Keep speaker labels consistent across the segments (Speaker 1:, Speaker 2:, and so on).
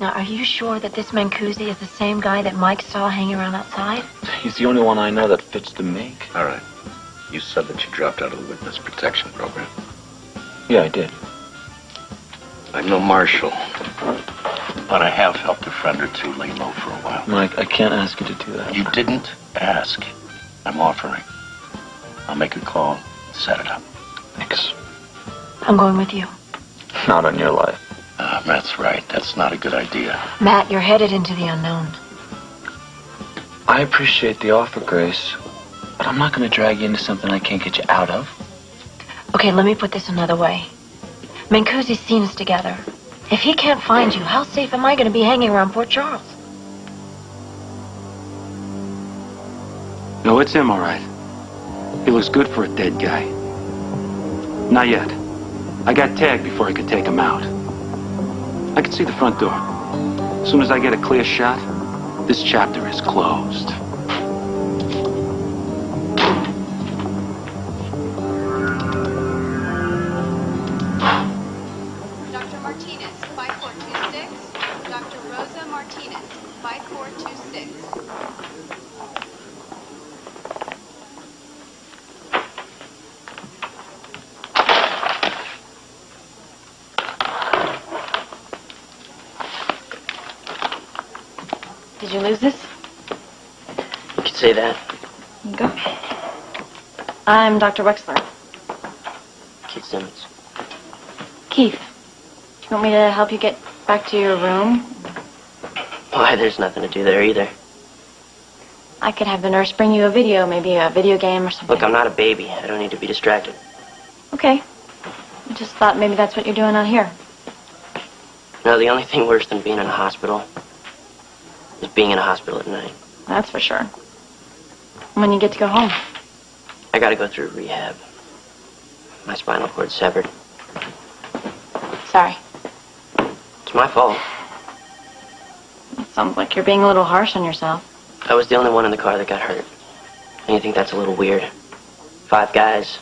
Speaker 1: Now, are you sure that this Mancusi is the same guy that Mike saw hanging around outside?
Speaker 2: He's the only one I know that fits the make.
Speaker 3: All right. You said that you dropped out of the witness protection program.
Speaker 2: Yeah, I did.
Speaker 3: I'm no marshal, but I have helped a friend or two lay low for a while.
Speaker 2: Mike, I can't ask you to do that.
Speaker 3: You didn't ask. I'm offering. I'll make a call, set it up.
Speaker 2: Thanks.
Speaker 1: I'm going with you.
Speaker 2: Not on your life.
Speaker 3: That's right. That's not a good idea.
Speaker 1: Matt, you're headed into the unknown.
Speaker 2: I appreciate the offer, Grace, but I'm not going to drag you into something I can't get you out of.
Speaker 1: Okay, let me put this another way. Mancusi's seen us together. If he can't find you, how safe am I going to be hanging around Port Charles?
Speaker 4: No, it's him, all right. He looks good for a dead guy. Not yet. I got tagged before I could take him out. I can see the front door. As soon as I get a clear shot, this chapter is closed.
Speaker 5: Dr. Martinez, 5426. Dr. Rosa Martinez, 5426.
Speaker 1: Did you lose this?
Speaker 6: You could say that.
Speaker 1: Here you go. I'm Dr. Wexler.
Speaker 6: Keith Simmons.
Speaker 1: Keith, do you want me to help you get back to your room?
Speaker 6: Why, there's nothing to do there either.
Speaker 1: I could have the nurse bring you a video, maybe a video game or something.
Speaker 6: Look, I'm not a baby. I don't need to be distracted.
Speaker 1: Okay. I just thought maybe that's what you're doing out here.
Speaker 6: No, the only thing worse than being in a hospital is being in a hospital at night.
Speaker 1: That's for sure. When you get to go home?
Speaker 6: I gotta go through rehab. My spinal cord's severed.
Speaker 1: Sorry.
Speaker 6: It's my fault.
Speaker 1: It sounds like you're being a little harsh on yourself.
Speaker 6: I was the only one in the car that got hurt. And you think that's a little weird? 5 guys.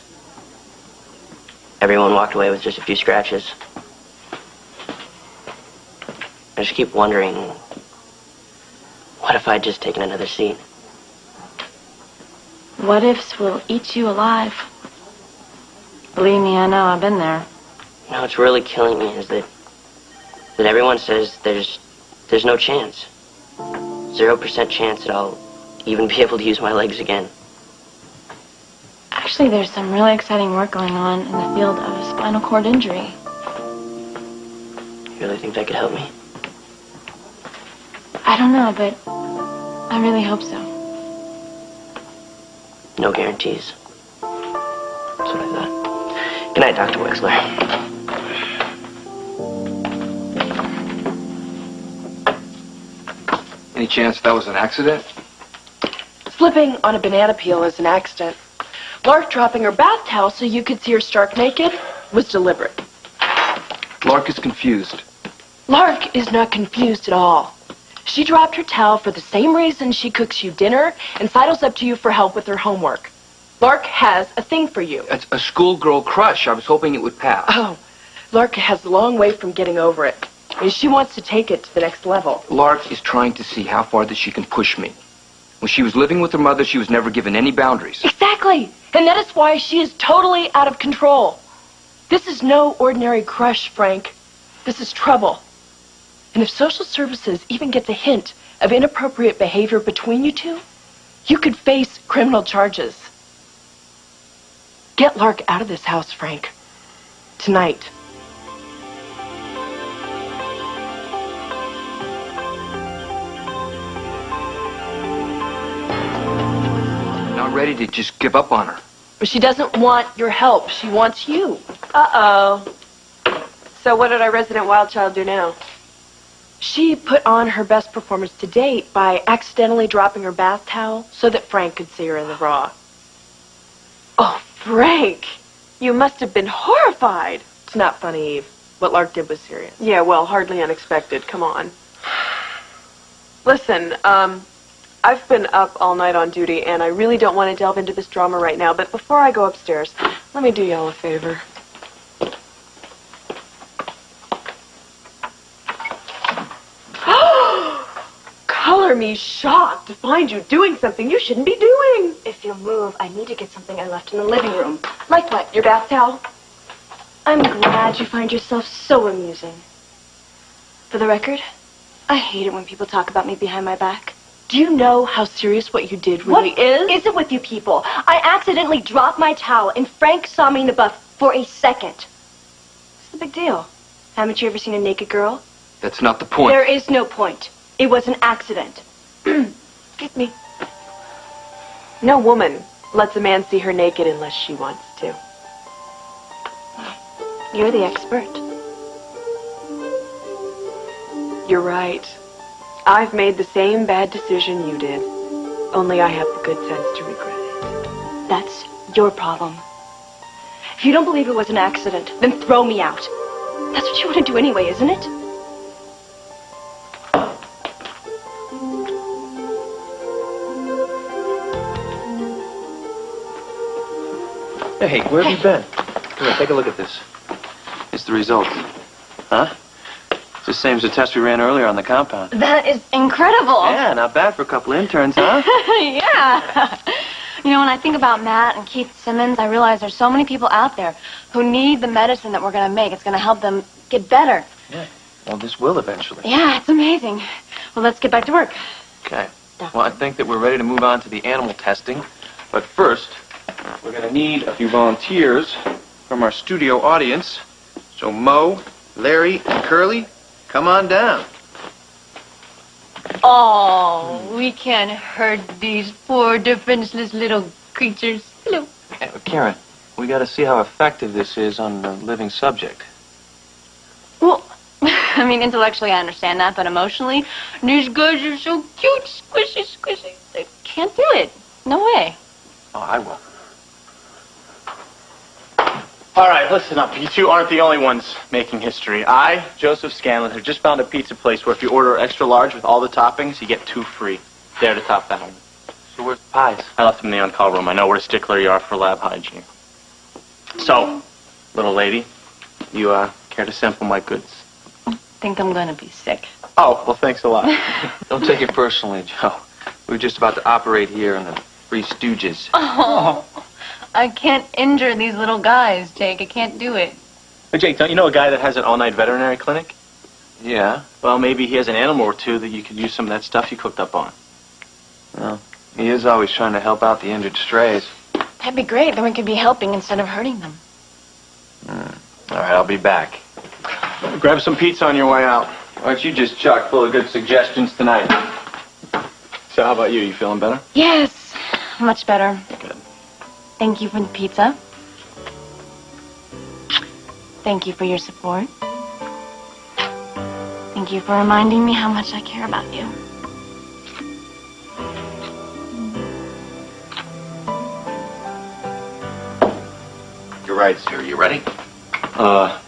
Speaker 6: Everyone walked away with just a few scratches. I just keep wondering, what if I'd just taken another seat?
Speaker 1: What ifs will eat you alive. Believe me, I know, I've been there.
Speaker 6: You know, what's really killing me is that everyone says there's no chance. 0% chance that I'll even be able to use my legs again.
Speaker 1: Actually, there's some really exciting work going on in the field of spinal cord injury.
Speaker 6: You really think that could help me?
Speaker 1: I don't know, but I really hope so.
Speaker 6: No guarantees. That's what I thought. Good night, Dr. Wexler.
Speaker 7: Any chance that was an accident?
Speaker 8: Slipping on a banana peel is an accident. Lark dropping her bath towel so you could see her stark naked was deliberate.
Speaker 7: Lark is confused.
Speaker 8: Lark is not confused at all. She dropped her towel for the same reason she cooks you dinner and sidles up to you for help with her homework. Lark has a thing for you.
Speaker 7: It's a schoolgirl crush. I was hoping it would pass.
Speaker 8: Oh, Lark has a long way from getting over it. And she wants to take it to the next level.
Speaker 7: Lark is trying to see how far that she can push me. When she was living with her mother, she was never given any boundaries.
Speaker 8: Exactly. And that is why she is totally out of control. This is no ordinary crush, Frank. This is trouble. And if social services even gets a hint of inappropriate behavior between you two, you could face criminal charges. Get Lark out of this house, Frank. Tonight.
Speaker 7: Not ready to just give up on her.
Speaker 8: But she doesn't want your help. She wants you.
Speaker 9: Uh-oh. So what did our resident wild child do now?
Speaker 8: She put on her best performance to date by accidentally dropping her bath towel so that Frank could see her in the raw.
Speaker 9: Oh, Frank! You must have been horrified.
Speaker 8: It's not funny, Eve. What Lark did was serious.
Speaker 9: Yeah, well, hardly unexpected. Come on. Listen, I've been up all night on duty, and I really don't want to delve into this drama right now, but before I go upstairs, let me do y'all a favor. me shocked to find you doing something you shouldn't be doing.
Speaker 8: If you'll move, I need to get something I left in the living room. Like what? Your bath towel? I'm glad you find yourself so amusing. For the record, I hate it when people talk about me behind my back. Do you know how serious what you did really is? What is it with you people? I accidentally dropped my towel and Frank saw me in the buff for a second. What's the big deal? Haven't you ever seen a naked girl?
Speaker 7: That's not the point.
Speaker 8: There is no point. It was an accident. Excuse me.
Speaker 9: No woman lets a man see her naked unless she wants to.
Speaker 8: You're the expert.
Speaker 9: You're right. I've made the same bad decision you did. Only I have the good sense to regret it.
Speaker 8: That's your problem. If you don't believe it was an accident, then throw me out. That's what you want to do anyway, isn't it?
Speaker 2: Hey, where have you been? Come here, take a look at this.
Speaker 4: It's the result.
Speaker 2: Huh? It's the same as the test we ran earlier on the compound.
Speaker 1: That is incredible.
Speaker 2: Yeah, not bad for a couple interns, huh?
Speaker 1: Yeah. You know, when I think about Matt and Keith Simmons, I realize there's so many people out there who need the medicine that we're going to make. It's going to help them get better.
Speaker 2: Yeah. Well, this will eventually.
Speaker 1: Yeah, it's amazing. Well, let's get back to work.
Speaker 2: Okay. Well, I think that we're ready to move on to the animal testing. But first, we're going to need a few volunteers from our studio audience. So Mo, Larry, and Curly, come on down.
Speaker 1: Oh, we can't hurt these poor defenseless little creatures. Hello.
Speaker 2: Hey, Karen, we got to see how effective this is on a living subject.
Speaker 1: Well, I mean, intellectually I understand that, but emotionally, these guys are so cute, squishy, squishy. I can't do it. No way.
Speaker 2: Oh, I will.
Speaker 10: All right, listen up. You two aren't the only ones making history. I, Joseph Scanlon, have just found a pizza place where if you order extra large with all the toppings, you get 2 free. There to top that one.
Speaker 2: So where's the pies?
Speaker 10: I left them in the on-call room. I know what a stickler you are for lab hygiene. So, little lady, you care to sample my goods?
Speaker 1: I think I'm gonna be sick.
Speaker 10: Oh, well, thanks a lot.
Speaker 7: Don't take it personally, Joe. We were just about to operate here in the Three Stooges.
Speaker 1: Oh, I can't injure these little guys, Jake. I can't do it.
Speaker 10: Hey, Jake, don't you know a guy that has an all-night veterinary clinic?
Speaker 2: Yeah.
Speaker 10: Well, maybe he has an animal or two that you could use some of that stuff you cooked up on.
Speaker 2: Well, he is always trying to help out the injured strays.
Speaker 1: That'd be great. Then we could be helping instead of hurting them.
Speaker 2: All right, I'll be back.
Speaker 10: Grab some pizza on your way out.
Speaker 2: Why don't you just chock full of good suggestions tonight?
Speaker 10: So how about you? You feeling better?
Speaker 1: Yes, much better.
Speaker 10: Good.
Speaker 1: Thank you for the pizza. Thank you for your support. Thank you for reminding me how much I care about you.
Speaker 3: You're right, sir. You ready?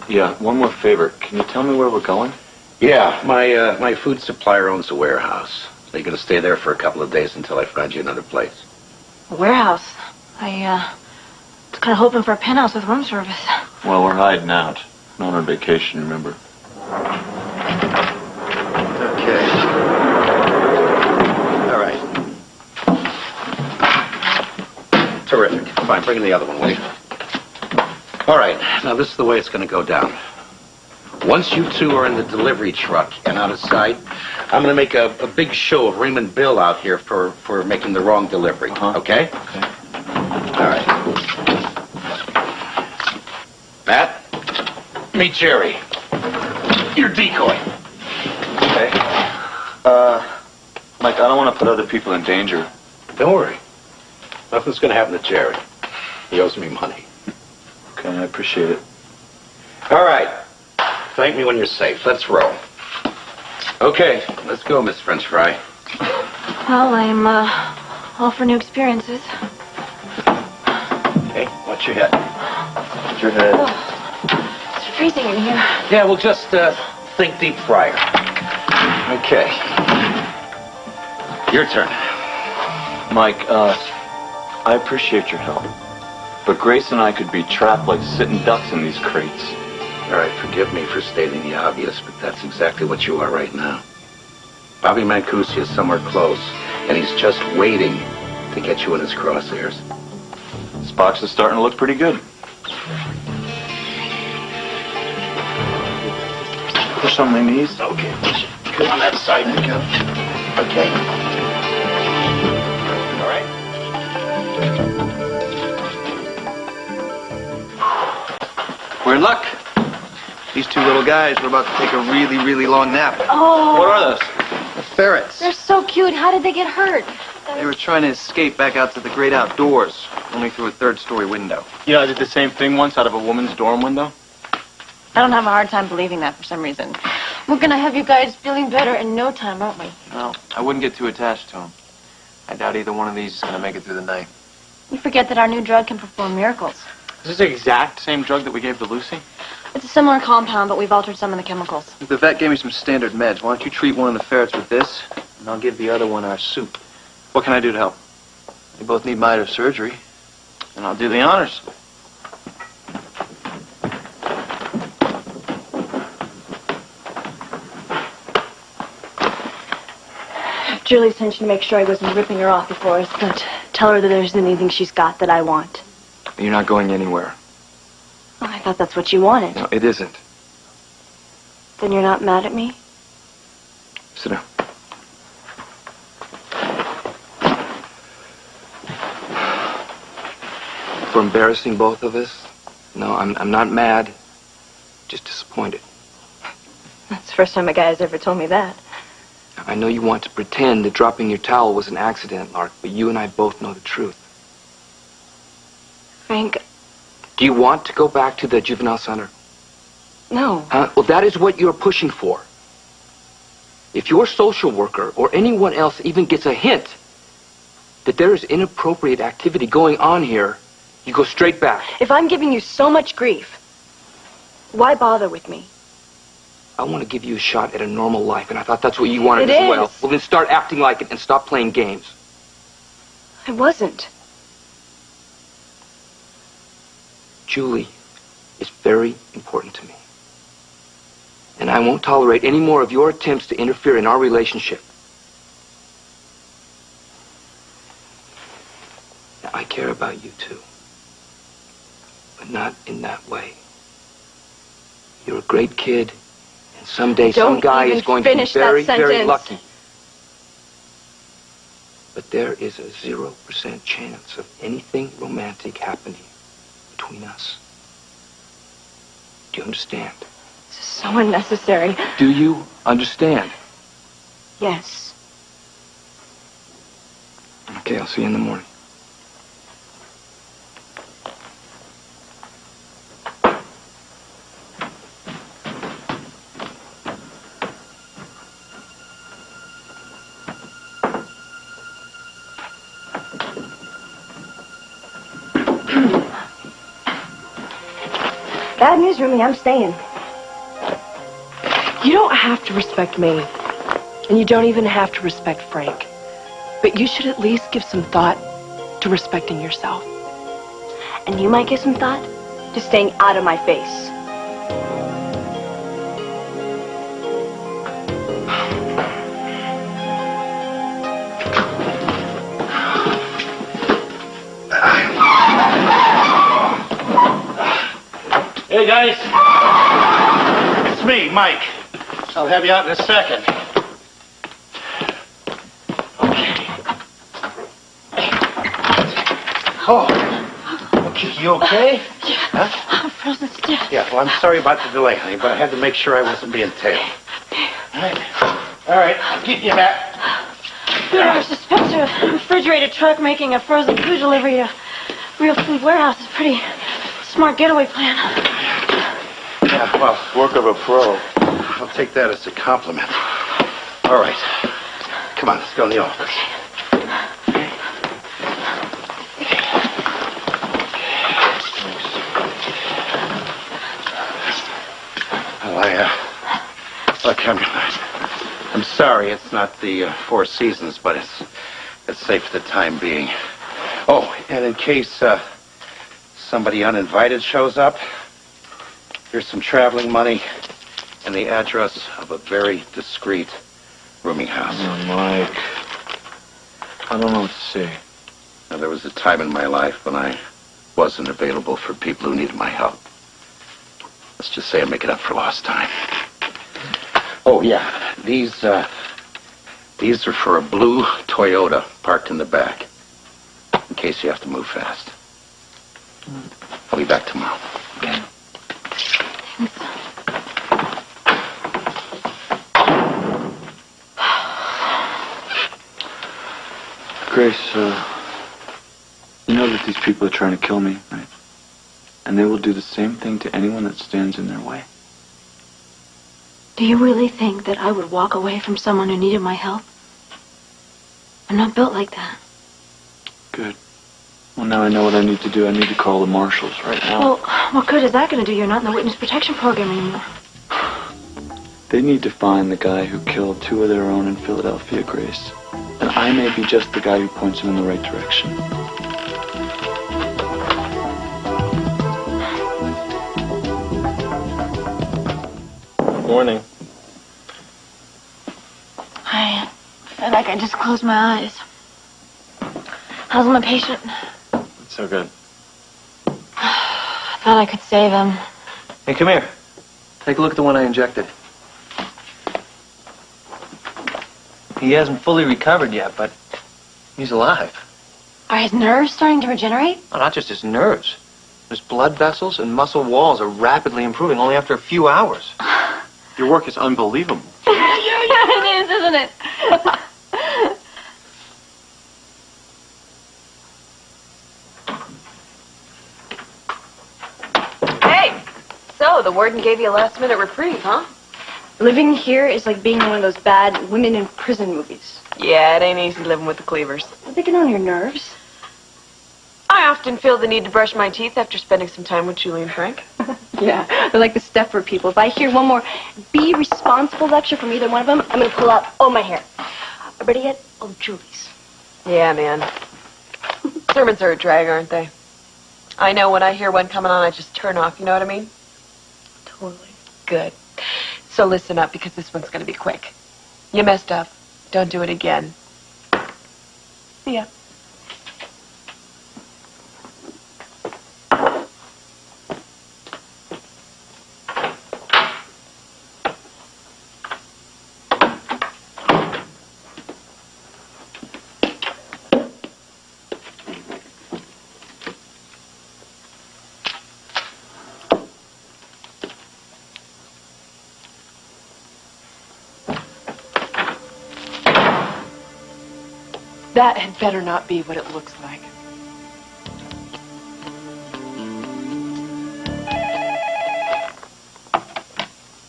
Speaker 2: Yeah, one more favor. Can you tell me where we're going?
Speaker 3: Yeah, my food supplier owns a warehouse. So you're going to stay there for a couple of days until I find you another place.
Speaker 1: A warehouse. I was kind of hoping for a penthouse with room service.
Speaker 2: Well, we're hiding out. Not on vacation, remember?
Speaker 3: Okay. All right. Terrific. Fine, bring in the other one, will you? All right, now this is the way it's going to go down. Once you two are in the delivery truck and out of sight, I'm going to make a big show of Raymond Bill out here for making the wrong delivery, okay?
Speaker 2: Okay.
Speaker 3: All right. Matt, meet Jerry. Your decoy.
Speaker 2: Okay. Mike, I don't want to put other people in danger.
Speaker 3: Don't worry. Nothing's going to happen to Jerry. He owes me money.
Speaker 2: Okay, I appreciate it.
Speaker 3: All right. Thank me when you're safe. Let's roll. Okay, let's go, Miss French Fry.
Speaker 1: Well, I'm all for new experiences.
Speaker 3: Okay, watch your head.
Speaker 2: Watch your head.
Speaker 1: Oh, it's freezing in here.
Speaker 3: Yeah, we'll just think deep fryer. Okay. Your turn.
Speaker 2: Mike, I appreciate your help. But Grace and I could be trapped like sitting ducks in these crates.
Speaker 3: All right, forgive me for stating the obvious, but that's exactly what you are right now. Bobby Mancusi is somewhere close, and he's just waiting to get you in his crosshairs.
Speaker 10: This box is starting to look pretty good. Push on my knees.
Speaker 3: Okay. Good on that side, Nico. Okay. All right.
Speaker 2: We're in luck. These two little guys were about to take a really, really long nap.
Speaker 1: Oh.
Speaker 10: What are those?
Speaker 2: The ferrets.
Speaker 1: They're so cute. How did they get hurt?
Speaker 2: They were trying to escape back out to the great outdoors, only through a third-story window.
Speaker 10: You know, I did the same thing once out of a woman's dorm window.
Speaker 1: I don't have a hard time believing that for some reason. We're gonna have you guys feeling better in no time, aren't we?
Speaker 2: Well, I wouldn't get too attached to them. I doubt either one of these is going to make it through the night.
Speaker 1: You forget that our new drug can perform miracles.
Speaker 10: Is this the exact same drug that we gave to Lucy?
Speaker 1: It's a similar compound, but we've altered some of the chemicals.
Speaker 2: The vet gave me some standard meds. Why don't you treat one of the ferrets with this, and I'll give the other one our soup.
Speaker 10: What can I do to help?
Speaker 2: They both need minor surgery.
Speaker 10: And I'll do the honors.
Speaker 8: Julie sent you to make sure I wasn't ripping her off before us, but tell her that there isn't anything she's got that I want.
Speaker 7: You're not going anywhere.
Speaker 8: Oh, I thought that's what you wanted.
Speaker 7: No, it isn't.
Speaker 8: Then you're not mad at me?
Speaker 7: Sit down. For embarrassing both of us? No, I'm not mad. Just disappointed.
Speaker 8: That's the first time a guy has ever told me that.
Speaker 7: I know you want to pretend that dropping your towel was an accident, Lark, but you and I both know the truth.
Speaker 8: Frank,
Speaker 7: Do you want to go back to the juvenile center?
Speaker 8: no.
Speaker 7: Well, that is what you're pushing for. If your social worker or anyone else even gets a hint that there is inappropriate activity going on here, you go straight back.
Speaker 8: If I'm giving you so much grief, why bother with me?
Speaker 7: I want to give you a shot at a normal life, and I thought that's what you wanted
Speaker 8: It
Speaker 7: as well.
Speaker 8: is.
Speaker 7: Well, then start acting like it and stop playing games.
Speaker 8: I wasn't.
Speaker 7: Julie is very important to me. And I won't tolerate any more of your attempts to interfere in our relationship. Now, I care about you too. But not in that way. You're a great kid, and someday some guy is going to be very, very lucky. But there is a 0% chance of anything romantic happening between us. Do you understand?
Speaker 8: This is so unnecessary.
Speaker 7: Do you understand?
Speaker 8: Yes.
Speaker 7: Okay, I'll see you in the morning.
Speaker 8: Bad news, Rumi. I'm staying. You don't have to respect me. And you don't even have to respect Frank. But you should at least give some thought to respecting yourself. And you might give some thought to staying out of my face.
Speaker 3: Hey, guys. It's me, Mike. I'll have you out in a second. Oh. Okay, you okay?
Speaker 1: Yeah.
Speaker 3: Huh?
Speaker 1: I'm frozen stiff.
Speaker 3: Yeah, well, I'm sorry about the delay, honey, but I had to make sure I wasn't being tailed. All right, I'll keep you back.
Speaker 1: We never suspected a refrigerated truck making a frozen food delivery to a real food warehouse. It's a pretty smart getaway plan.
Speaker 3: Yeah, well, work of a pro. I'll take that as a compliment. All right. Come on, let's go in the office. Well, look, I'm sorry it's not the Four Seasons, but it's safe for the time being. Oh, and in case somebody uninvited shows up, here's some traveling money and the address of a very discreet rooming house.
Speaker 4: Mike. I don't know what to say.
Speaker 3: Now, there was a time in my life when I wasn't available for people who needed my help. Let's just say I'm making up for lost time. Oh, yeah. These are for a blue Toyota parked in the back, in case you have to move fast. I'll be back tomorrow.
Speaker 4: Grace, you know that these people are trying to kill me, right? And they will do the same thing to anyone that stands in their way.
Speaker 1: Do you really think that I would walk away from someone who needed my help? I'm not built like that.
Speaker 4: Good. Well, now I know what I need to do. I need to call the marshals right now.
Speaker 1: Well, what good is that going to do? You're not in the witness protection program anymore.
Speaker 4: They need to find the guy who killed two of their own in Philadelphia, Grace. And I may be just the guy who points them in the right direction.
Speaker 10: Morning.
Speaker 1: I feel like I just closed my eyes. How's my patient?
Speaker 10: It's so good.
Speaker 1: I thought I could save him.
Speaker 2: Hey, come here. Take a look at the one I injected. He hasn't fully recovered yet, but he's alive.
Speaker 1: Are his nerves starting to regenerate?
Speaker 2: Oh, not just his nerves. His blood vessels and muscle walls are rapidly improving only after a few hours.
Speaker 10: Your work is unbelievable.
Speaker 1: Yeah, it is, isn't it?
Speaker 9: Hey! So, the warden gave you a last-minute reprieve, huh?
Speaker 8: Living here is like being in one of those bad women in prison movies.
Speaker 9: Yeah, it ain't easy living with the Cleavers.
Speaker 8: Are they getting on your nerves?
Speaker 9: I often feel the need to brush my teeth after spending some time with Julie and Frank.
Speaker 8: Yeah, they're like the Stepford people. If I hear one more be responsible lecture from either one of them, I'm going to pull out all my hair. Or better yet, all Julie's.
Speaker 9: Yeah, man. Sermons are a drag, aren't they? I know when I hear one coming on, I just turn off, you know what I mean?
Speaker 8: Totally.
Speaker 9: Good. So listen up, because this one's going to be quick. You messed up. Don't do it again. See ya.
Speaker 8: That had better not be what it looks like.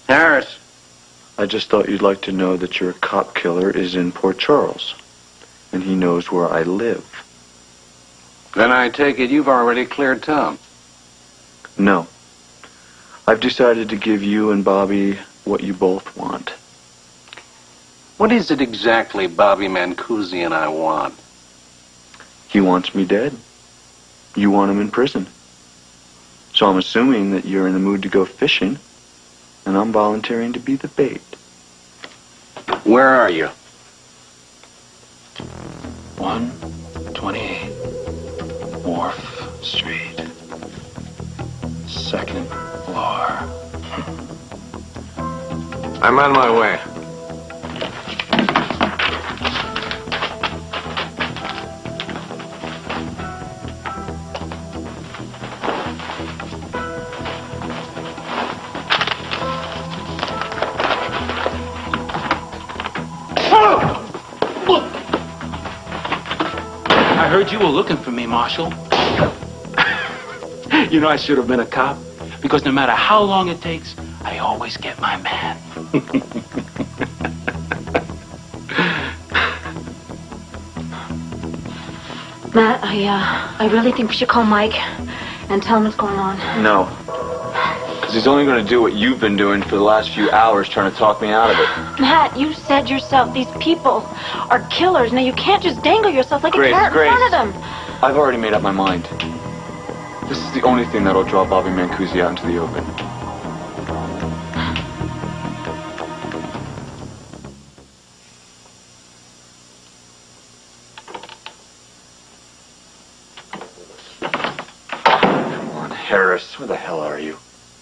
Speaker 3: Harris.
Speaker 4: I just thought you'd like to know that your cop killer is in Port Charles. And he knows where I live.
Speaker 3: Then I take it you've already cleared town.
Speaker 4: No. I've decided to give you and Bobby what you both want.
Speaker 3: What is it exactly Bobby Mancusi and I want?
Speaker 4: He wants me dead. You want him in prison. So I'm assuming that you're in the mood to go fishing, and I'm volunteering to be the bait.
Speaker 3: Where are you?
Speaker 4: 128 Wharf Street. Second floor.
Speaker 3: I'm on my way.
Speaker 4: I heard you were looking for me, Marshal. You know I should have been a cop, because no matter how long it takes, I always get my man.
Speaker 1: Matt, I really think we should call Mike and tell him what's going on.
Speaker 4: No. Because he's only going to do what you've been doing for the last few hours, trying to talk me out of it.
Speaker 1: Matt, you said yourself these people are killers. Now, you can't just dangle yourself like a carrot in front of them.
Speaker 4: I've already made up my mind. This is the only thing that'll draw Bobby Mancusi out into the open. Harris, where the hell are you?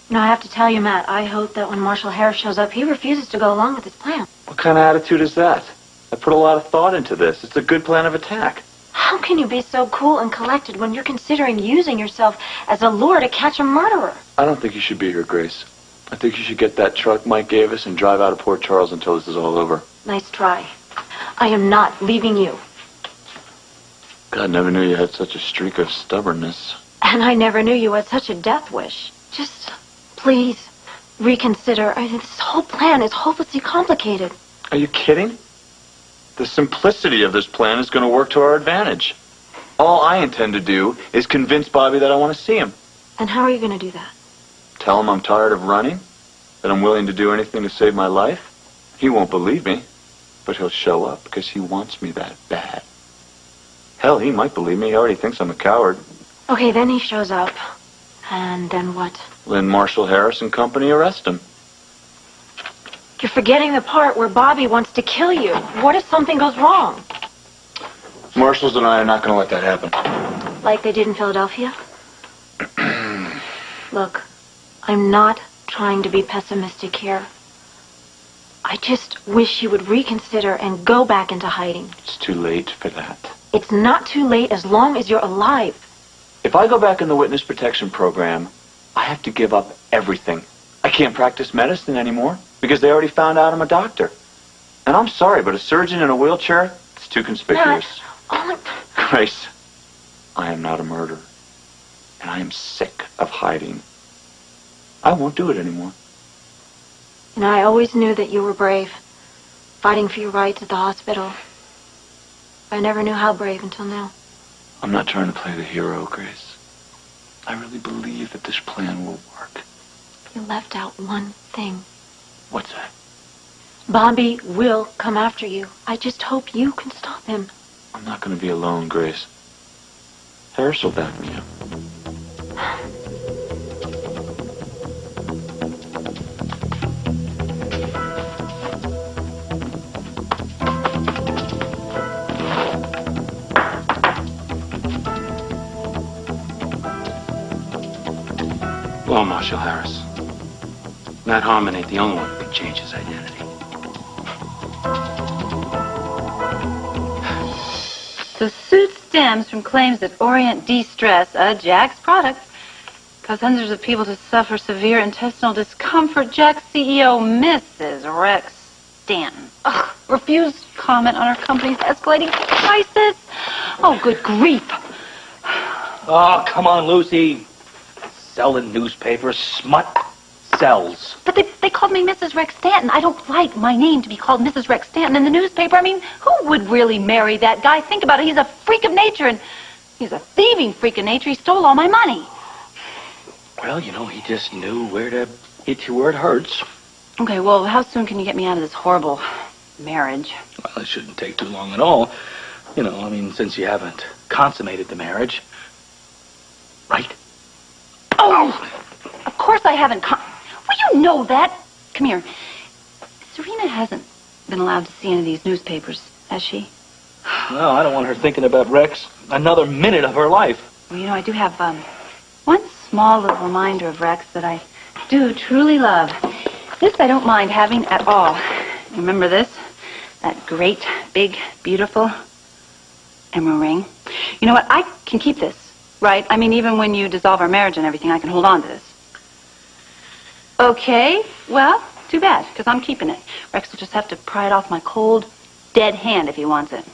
Speaker 1: No, I have to tell you, Matt, I hope that when Marshal Harris shows up, he refuses to go along with his plan.
Speaker 4: What kind of attitude is that? I put a lot of thought into this. It's a good plan of attack.
Speaker 1: How can you be so cool and collected when you're considering using yourself as a lure to catch a murderer?
Speaker 4: I don't think you should be here, Grace. I think you should get that truck Mike gave us and drive out of Port Charles until this is all over.
Speaker 1: Nice try. I am not leaving you.
Speaker 4: God, never knew you had such a streak of stubbornness.
Speaker 1: And I never knew you had such a death wish. Just, please, reconsider. This whole plan is hopelessly complicated.
Speaker 4: Are you kidding? The simplicity of this plan is going to work to our advantage. All I intend to do is convince Bobby that I want to see him.
Speaker 1: And how are you going to do that?
Speaker 4: Tell him I'm tired of running, that I'm willing to do anything to save my life. He won't believe me, but he'll show up because he wants me that bad. Hell, he might believe me. He already thinks I'm a coward.
Speaker 1: Okay, then he shows up. And then what?
Speaker 4: Then Marshal Harris and company arrest him.
Speaker 1: You're forgetting the part where Bobby wants to kill you. What if something goes wrong?
Speaker 4: Marshals and I are not going to let that happen.
Speaker 1: Like they did in Philadelphia? Look, I'm not trying to be pessimistic here. I just wish you would reconsider and go back into hiding.
Speaker 4: It's too late for that.
Speaker 1: It's not too late as long as you're alive.
Speaker 4: If I go back in the witness protection program, I have to give up everything. I can't practice medicine anymore because they already found out I'm a doctor. And I'm sorry, but a surgeon in a wheelchair, it's too conspicuous. Grace, I am not a murderer. And I am sick of hiding. I won't do it anymore.
Speaker 1: And I always knew that you were brave, fighting for your rights at the hospital. I never knew how brave until now.
Speaker 4: I'm not trying to play the hero, Grace. I really believe that this plan will work.
Speaker 1: You left out one thing.
Speaker 4: What's that?
Speaker 1: Bobby will come after you. I just hope you can stop him.
Speaker 4: I'm not going to be alone, Grace. Harris will back me up. Well, Marshal Harris, Matt Harmon ain't the only one who can change his identity.
Speaker 11: The suit stems from claims that Orient De-Stress, a Jack's product, caused hundreds of people to suffer severe intestinal discomfort. Jack's CEO, Mrs. Rex Stanton, refused comment on our company's escalating prices. Oh, good grief.
Speaker 12: Oh, come on, Lucy. Selling newspapers, smut sells.
Speaker 11: But they called me Mrs. Rex Stanton. I don't like my name to be called Mrs. Rex Stanton in the newspaper. I mean, who would really marry that guy? Think about it. He's a freak of nature, and he's a thieving freak of nature. He stole all my money.
Speaker 12: Well, you know, he just knew where to hit you where it hurts.
Speaker 11: Okay, well, how soon can you get me out of this horrible marriage?
Speaker 12: Well, it shouldn't take too long at all. You know, I mean, since you haven't consummated the marriage. Right?
Speaker 11: Oh! Of course I haven't Well, you know that. Come here. Serena hasn't been allowed to see any of these newspapers, has she?
Speaker 12: No, I don't want her thinking about Rex another minute of her life.
Speaker 11: Well, you know, I do have one small little reminder of Rex that I do truly love. This I don't mind having at all. Remember this? That great, big, beautiful emerald ring. You know what? I can keep this, right? I mean, even when you dissolve our marriage and everything, I can hold on to this. Okay, well, too bad, because I'm keeping it. Rex will just have to pry it off my cold, dead hand if he wants it.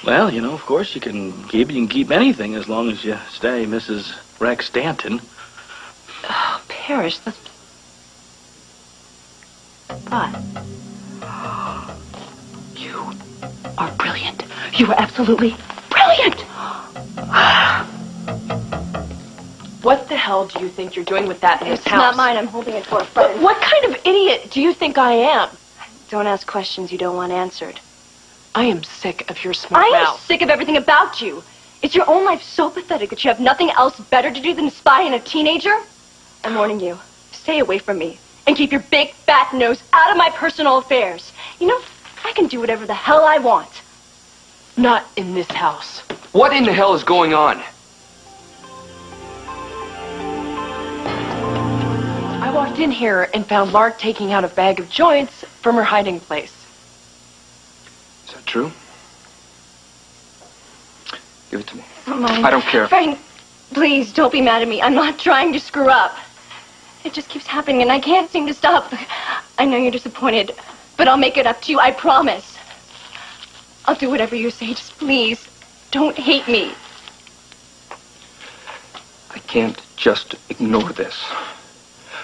Speaker 12: Well, you know, of course, you can keep anything as long as you stay Mrs. Rex Stanton.
Speaker 11: Oh, Parrish, that's... But... You are brilliant. You are absolutely brilliant!
Speaker 8: What the hell do you think you're doing with that in this
Speaker 1: It's
Speaker 8: house?
Speaker 1: not mine. I'm holding it for a friend.
Speaker 8: What kind of idiot do you think I am?
Speaker 1: Don't ask questions you don't want answered.
Speaker 8: I am sick of your smart
Speaker 1: I am
Speaker 8: mouth.
Speaker 1: sick of everything about you. Is your own life so pathetic that you have nothing else better to do than spy on a teenager? I'm warning you. Stay away from me and keep your big fat nose out of my personal affairs. You know, I can do whatever the hell I want.
Speaker 8: Not in this house.
Speaker 7: What in the hell is going on?
Speaker 8: walked in here and found Lark taking out a bag of joints from her hiding place.
Speaker 7: Is that true? Give it to me.
Speaker 1: Come on.
Speaker 7: I don't care.
Speaker 1: Frank, please don't be mad at me. I'm not trying to screw up. It just keeps happening and I can't seem to stop. I know you're disappointed, but I'll make it up to you, I promise. I'll do whatever you say, just please, don't hate me.
Speaker 7: I can't just ignore this.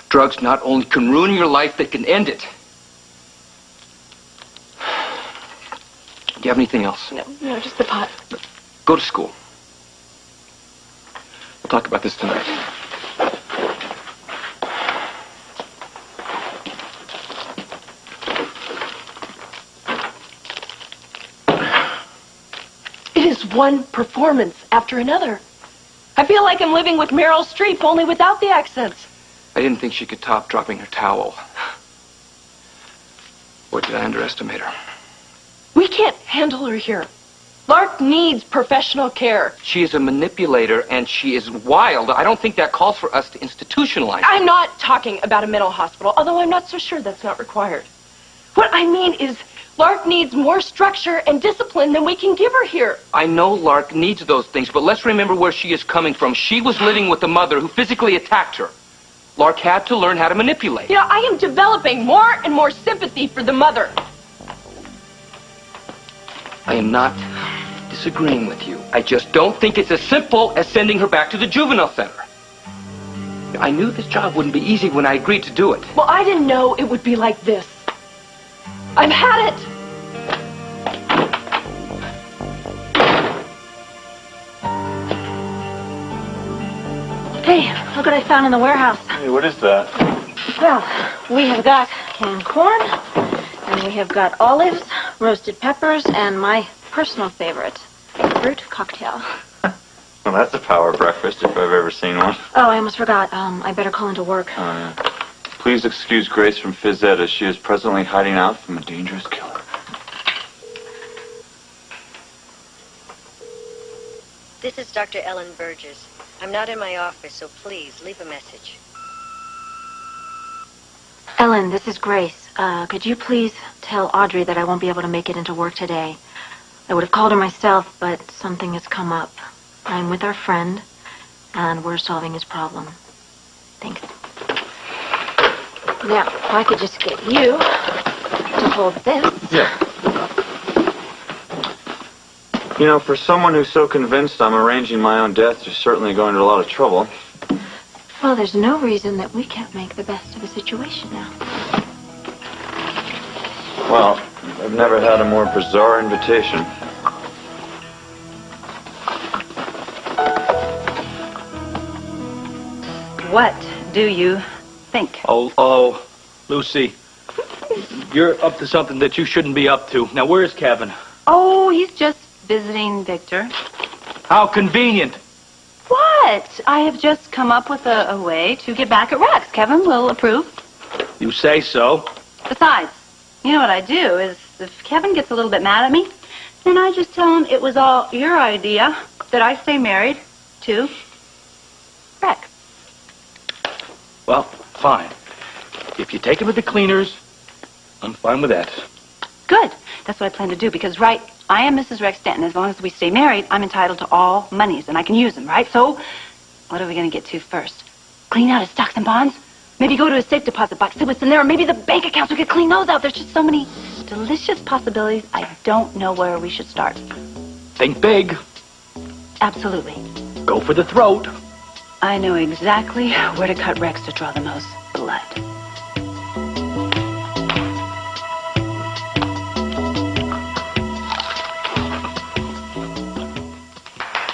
Speaker 7: Drugs not only can ruin your life, they can end it. Do you have anything else?
Speaker 1: No, just the pot.
Speaker 7: Go to school. We'll talk about this tonight.
Speaker 8: It is one performance after another. I feel like I'm living with Meryl Streep, only without the accents.
Speaker 7: I didn't think she could top dropping her towel. Or did I underestimate her?
Speaker 8: We can't handle her here. Lark needs professional care.
Speaker 7: She is a manipulator and she is wild. I don't think that calls for us to institutionalize her.
Speaker 8: I'm not talking about a mental hospital, although I'm not so sure that's not required. What I mean is, Lark needs more structure and discipline than we can give her here.
Speaker 7: I know Lark needs those things, but let's remember where she is coming from. She was living with a mother who physically attacked her. Lark had to learn how to manipulate.
Speaker 8: You know, I am developing more and more sympathy for the mother.
Speaker 7: I am not disagreeing with you. I just don't think it's as simple as sending her back to the juvenile center. I knew this job wouldn't be easy when I agreed to do it.
Speaker 8: Well, I didn't know it would be like this. I've had it.
Speaker 11: Hey, look what I found in the warehouse.
Speaker 10: Hey, what is that?
Speaker 11: Well, we have got canned corn, and we have got olives, roasted peppers, and my personal favorite, fruit cocktail.
Speaker 13: Well, that's a power breakfast if I've ever seen one.
Speaker 11: Oh, I almost forgot. I better call into work.
Speaker 13: Oh, yeah. Please excuse Grace from phys ed as she is presently hiding out from a dangerous killer.
Speaker 14: This is Dr. Ellen Burgess. I'm not in my office, so please leave a message.
Speaker 11: Ellen, this is Grace. Could you please tell Audrey that I won't be able to make it into work today? I would have called her myself, but something has come up. I'm with our friend, and we're solving his problem. Thanks. Now, if I could just get you to hold this.
Speaker 13: Yeah. You know, for someone who's so convinced I'm arranging my own death, you're certainly going to a lot of trouble.
Speaker 11: Well, there's no reason that we can't make the best of the situation now.
Speaker 13: Well, I've never had a more bizarre invitation.
Speaker 11: What do you think?
Speaker 12: Oh, Lucy, you're up to something that you shouldn't be up to. Now, where's Kevin?
Speaker 11: Oh, he's just visiting Victor.
Speaker 12: How convenient.
Speaker 11: What? I have just come up with a way to get back at Rex. Kevin will approve.
Speaker 12: You say so.
Speaker 11: Besides, you know what I do is if Kevin gets a little bit mad at me, then I just tell him it was all your idea that I stay married to Rex.
Speaker 12: Well, fine. If you take him to the cleaners, I'm fine with that.
Speaker 11: Good. That's what I plan to do because, right, I am Mrs. Rex Stanton. As long as we stay married, I'm entitled to all monies, and I can use them, right? So, what are we going to get to first? Clean out his stocks and bonds? Maybe go to his safe deposit box, see what's in there, or maybe the bank accounts, we could clean those out. There's just so many delicious possibilities. I don't know where we should start.
Speaker 12: Think big.
Speaker 11: Absolutely.
Speaker 12: Go for the throat.
Speaker 11: I know exactly where to cut Rex to draw the most blood.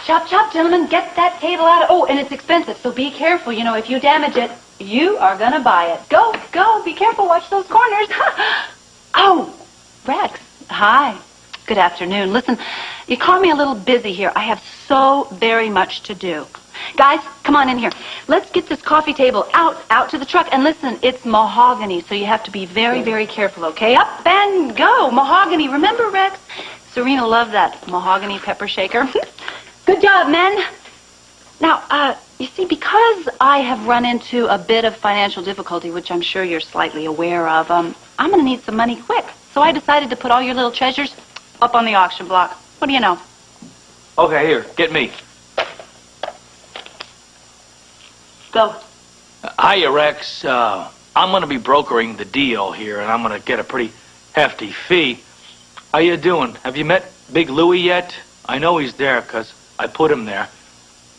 Speaker 11: Chop, chop, gentlemen. Get that table out of... Oh, and it's expensive, so be careful. You know, if you damage it, you are going to buy it. Go, go. Be careful. Watch those corners. Oh, Rex. Hi. Good afternoon. Listen, you caught me a little busy here. I have so very much to do. Guys, come on in here. Let's get this coffee table out to the truck. And listen, it's mahogany, so you have to be very, very careful, okay? Up and go. Mahogany. Remember, Rex? Serena loved that mahogany pepper shaker. Good job, men. Now, You see, because I have run into a bit of financial difficulty, which I'm sure you're slightly aware of, I'm going to need some money quick. So I decided to put all your little treasures up on the auction block. What do you know?
Speaker 4: Okay, here, get me.
Speaker 11: Go.
Speaker 12: Hiya, Rex. I'm going to be brokering the deal here, and I'm going to get a pretty hefty fee. How you doing? Have you met Big Louie yet? I know he's there, 'cause I put him there.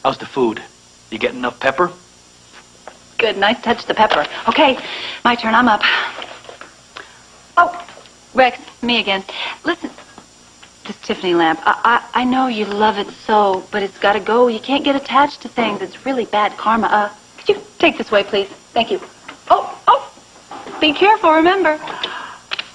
Speaker 12: How's the food? You get enough pepper?
Speaker 11: Good, nice touch the pepper. Okay, my turn, I'm up. Oh, Rex, me again. Listen, this Tiffany lamp, I know you love it so, but it's got to go. You can't get attached to things. It's really bad karma. Could you take this way, please? Thank you. Oh, be careful, remember.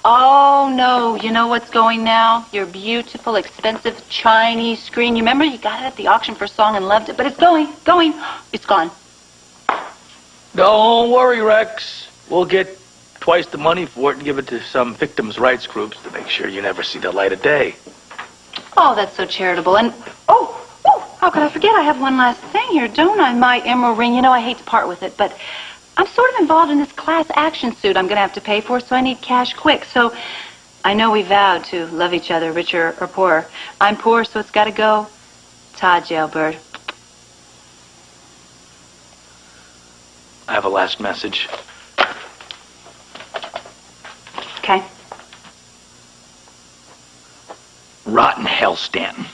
Speaker 11: Oh, no, you know what's going now? Your beautiful, expensive Chinese screen. You remember you got it at the auction for a song and loved it, but it's going. It's gone.
Speaker 12: Don't worry, Rex. We'll get twice the money for it and give it to some victims' rights groups to make sure you never see the light of day.
Speaker 11: Oh, that's so charitable. And, how could I forget? I have one last thing here, don't I? My emerald ring. You know, I hate to part with it, but I'm sort of involved in this class action suit I'm going to have to pay for, so I need cash quick. So I know we vowed to love each other, richer or poorer. I'm poor, so it's got to go. Ta, jailbird.
Speaker 12: I have a last message.
Speaker 11: Okay.
Speaker 12: Rotten hell, Stanton.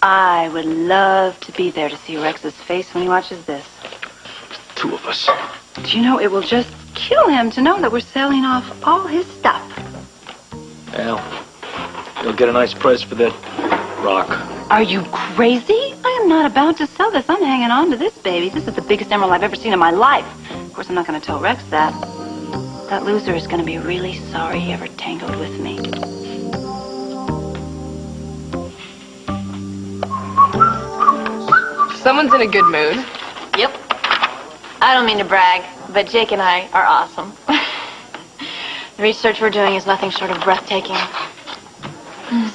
Speaker 11: I would love to be there to see Rex's face when he watches this.
Speaker 12: Two of us.
Speaker 11: Do you know, it will just kill him to know that we're selling off all his stuff.
Speaker 12: Well, you'll get a nice price for that rock.
Speaker 11: Are you crazy? I am not about to sell this. I'm hanging on to this baby. This is the biggest emerald I've ever seen in my life. Of course, I'm not going to tell Rex that. That loser is going to be really sorry he ever tangled with me.
Speaker 9: Someone's in a good mood.
Speaker 15: Yep. I don't mean to brag, but Jake and I are awesome. The research we're doing is nothing short of breathtaking.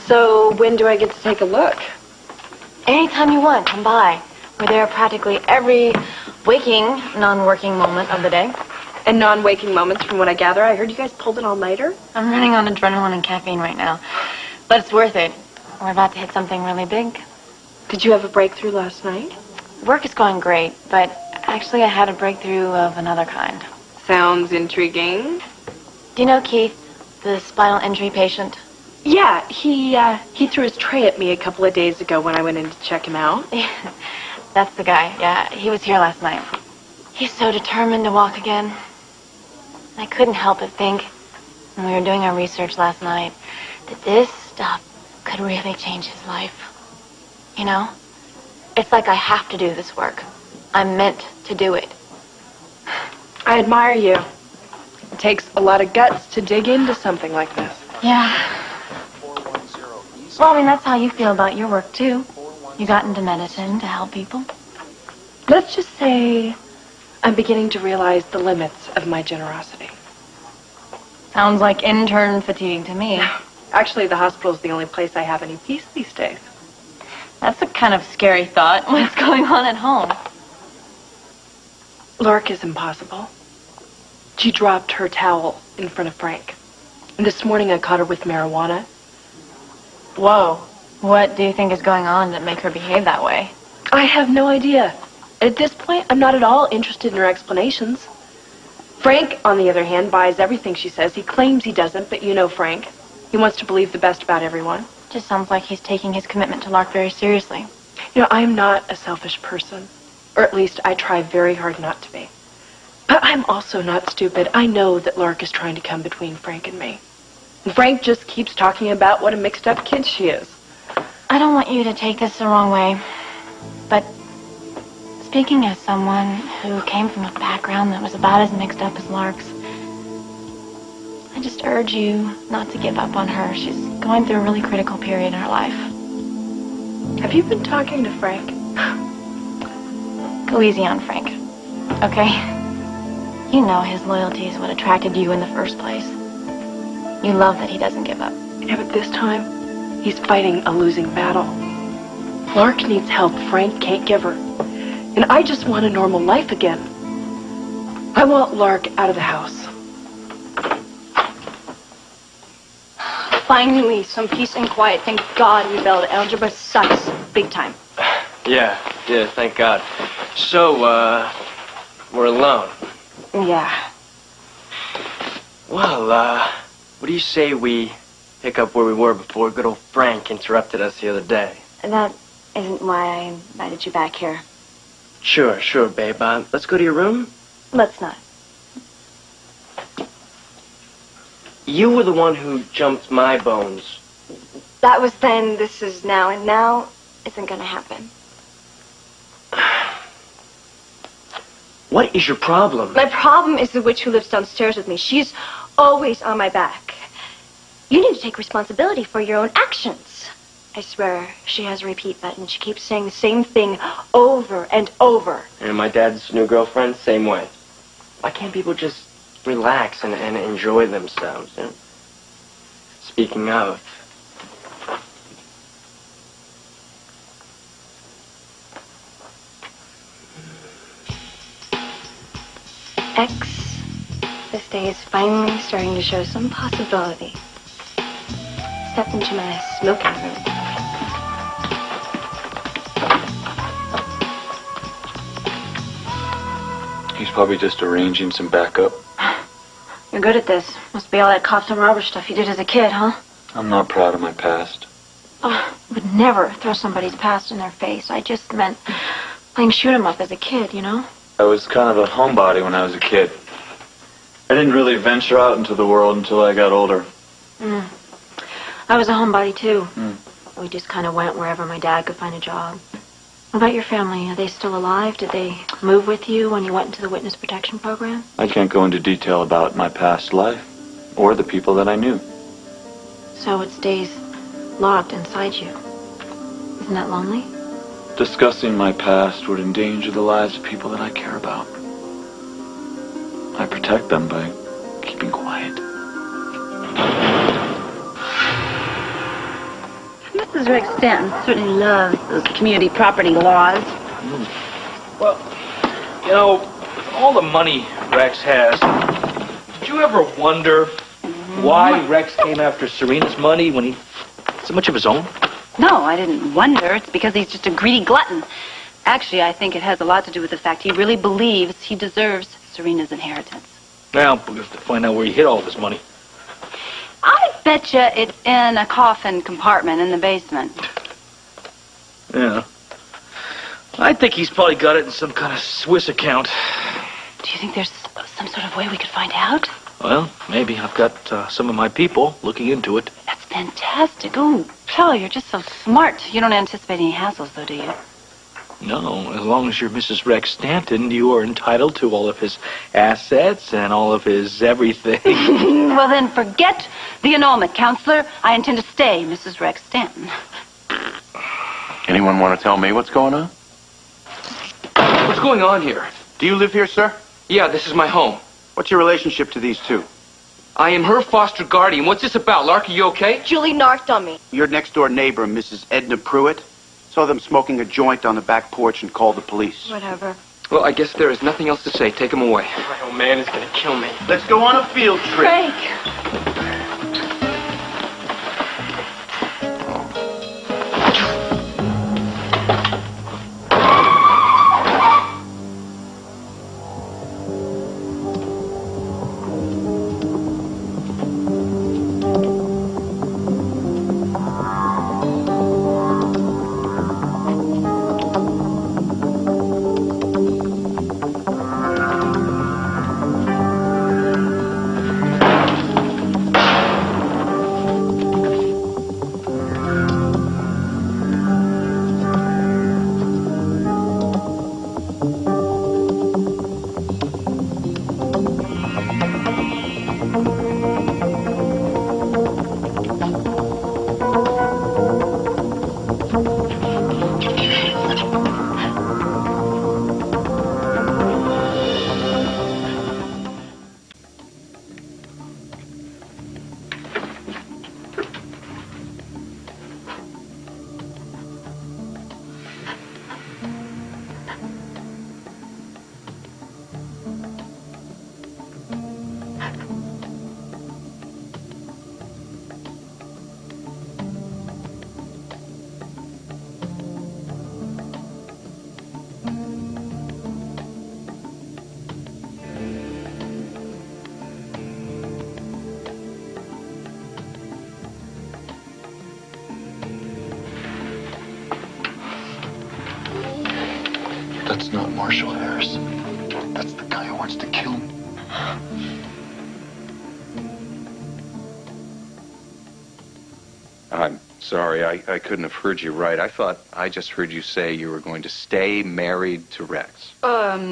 Speaker 9: So, when do I get to take a look?
Speaker 15: Anytime you want, come by. We're there practically every waking, non-working moment of the day.
Speaker 9: And non-waking moments, from what I gather. I heard you guys pulled an all-nighter.
Speaker 15: I'm running on adrenaline and caffeine right now, but it's worth it. We're about to hit something really big.
Speaker 9: Did you have a breakthrough last night?
Speaker 15: Work is going great, but actually I had a breakthrough of another kind.
Speaker 9: Sounds intriguing.
Speaker 15: Do you know Keith, the spinal injury patient?
Speaker 9: Yeah, he threw his tray at me a couple of days ago when I went in to check him out.
Speaker 15: That's the guy, yeah. He was here last night. He's so determined to walk again. I couldn't help but think, when we were doing our research last night, that this stuff could really change his life. You know? It's like I have to do this work. I'm meant to do it.
Speaker 9: I admire you. It takes a lot of guts to dig into something like this.
Speaker 15: Yeah. Well, I mean, that's how you feel about your work, too. You got into medicine to help people.
Speaker 9: Let's just say I'm beginning to realize the limits of my generosity.
Speaker 15: Sounds like intern fatigue to me.
Speaker 9: Actually, the hospital's the only place I have any peace these days.
Speaker 15: That's a kind of scary thought. What's going on at home?
Speaker 9: Lark is impossible. She dropped her towel in front of Frank. And this morning I caught her with marijuana.
Speaker 15: Whoa. What do you think is going on that make her behave that way?
Speaker 9: I have no idea. At this point, I'm not at all interested in her explanations. Frank, on the other hand, buys everything she says. He claims he doesn't, but you know Frank. He wants to believe the best about everyone.
Speaker 15: Just sounds like he's taking his commitment to Lark very seriously.
Speaker 9: You know, I'm not a selfish person. Or at least I try very hard not to be. But I'm also not stupid. I know that Lark is trying to come between Frank and me. And Frank just keeps talking about what a mixed-up kid she is.
Speaker 15: I don't want you to take this the wrong way, but speaking as someone who came from a background that was about as mixed up as Lark's, I just urge you not to give up on her. She's going through a really critical period in her life.
Speaker 9: Have you been talking to Frank?
Speaker 15: Go easy on Frank, okay? You know his loyalty is what attracted you in the first place. You love that he doesn't give up.
Speaker 9: Yeah, but this time, He's fighting a losing battle. Lark needs help Frank can't give her. And I just want a normal life again. I want Lark out of the house.
Speaker 1: Finally, some peace and quiet. Thank God we bailed. Algebra sucks. Big time.
Speaker 6: Yeah, thank God. So, we're alone.
Speaker 1: Yeah.
Speaker 6: Well, what do you say we pick up where we were before good old Frank interrupted us the other day?
Speaker 15: That isn't why I invited you back here.
Speaker 6: Sure, babe. Let's go to your room.
Speaker 15: Let's not.
Speaker 6: You were the one who jumped my bones.
Speaker 1: That was then, this is now, and now isn't gonna happen.
Speaker 6: What is your problem?
Speaker 1: My problem is the witch who lives downstairs with me. She's always on my back. You need to take responsibility for your own actions. I swear, she has a repeat button. She keeps saying the same thing over and over.
Speaker 6: And my dad's new girlfriend, same way. Why can't people just relax and enjoy themselves? You know? Speaking of...
Speaker 1: X, this day is finally starting to show some possibility. Step into my smoking room.
Speaker 13: He's probably just arranging some backup.
Speaker 15: You're good at this. Must be all that cops and robber stuff you did as a kid, huh?
Speaker 13: I'm not proud of my past.
Speaker 15: Oh, I would never throw somebody's past in their face. I just meant playing shoot 'em up as a kid, you know?
Speaker 13: I was kind of a homebody when I was a kid. I didn't really venture out into the world until I got older.
Speaker 15: I was a homebody, too. We just kind of went wherever my dad could find a job. What about your family? Are they still alive? Did they move with you when you went into the witness protection program?
Speaker 13: I can't go into detail about my past life or the people that I knew.
Speaker 15: So it stays locked inside you. Isn't that lonely?
Speaker 13: Discussing my past would endanger the lives of people that I care about. I protect them by keeping quiet.
Speaker 11: Mrs. Rex Stanton certainly loves those community property laws.
Speaker 12: Well, you know, with all the money Rex has, did you ever wonder why Rex came after Serena's money when he had so much of his own?
Speaker 11: No, I didn't wonder. It's because he's just a greedy glutton. Actually, I think it has a lot to do with the fact he really believes he deserves Serena's inheritance.
Speaker 12: Now, we'll have to find out where he hid all of his money.
Speaker 11: I betcha it's in a coffin compartment in the basement.
Speaker 12: Yeah. I think he's probably got it in some kind of Swiss account.
Speaker 11: Do you think there's some sort of way we could find out?
Speaker 12: Well, maybe. I've got some of my people looking into it.
Speaker 11: That's fantastic. Oh, Charlie, you're just so smart. You don't anticipate any hassles, though, do you?
Speaker 12: No, as long as you're Mrs. Rex Stanton, you are entitled to all of his assets and all of his everything.
Speaker 11: Well, then forget the annulment, counselor. I intend to stay Mrs. Rex Stanton.
Speaker 3: Anyone want to tell me what's going on?
Speaker 7: What's going on here?
Speaker 2: Do you live here, sir?
Speaker 7: Yeah, this is my home.
Speaker 2: What's your relationship to these two?
Speaker 7: I am her foster guardian. What's this about, Lark? Are you okay?
Speaker 1: Julie narked on me.
Speaker 2: Your next-door neighbor, Mrs. Edna Pruitt, saw them smoking a joint on the back porch and called the police.
Speaker 1: Whatever.
Speaker 7: Well, I guess there is nothing else to say. Take him away.
Speaker 6: My old man is gonna kill me.
Speaker 2: Let's go on a field trip.
Speaker 1: Frank!
Speaker 13: Marshall Harrison. That's the guy who wants to kill me.
Speaker 3: I'm sorry, I couldn't have heard you right. I thought I just heard you say you were going to stay married to Rex.
Speaker 11: Yeah,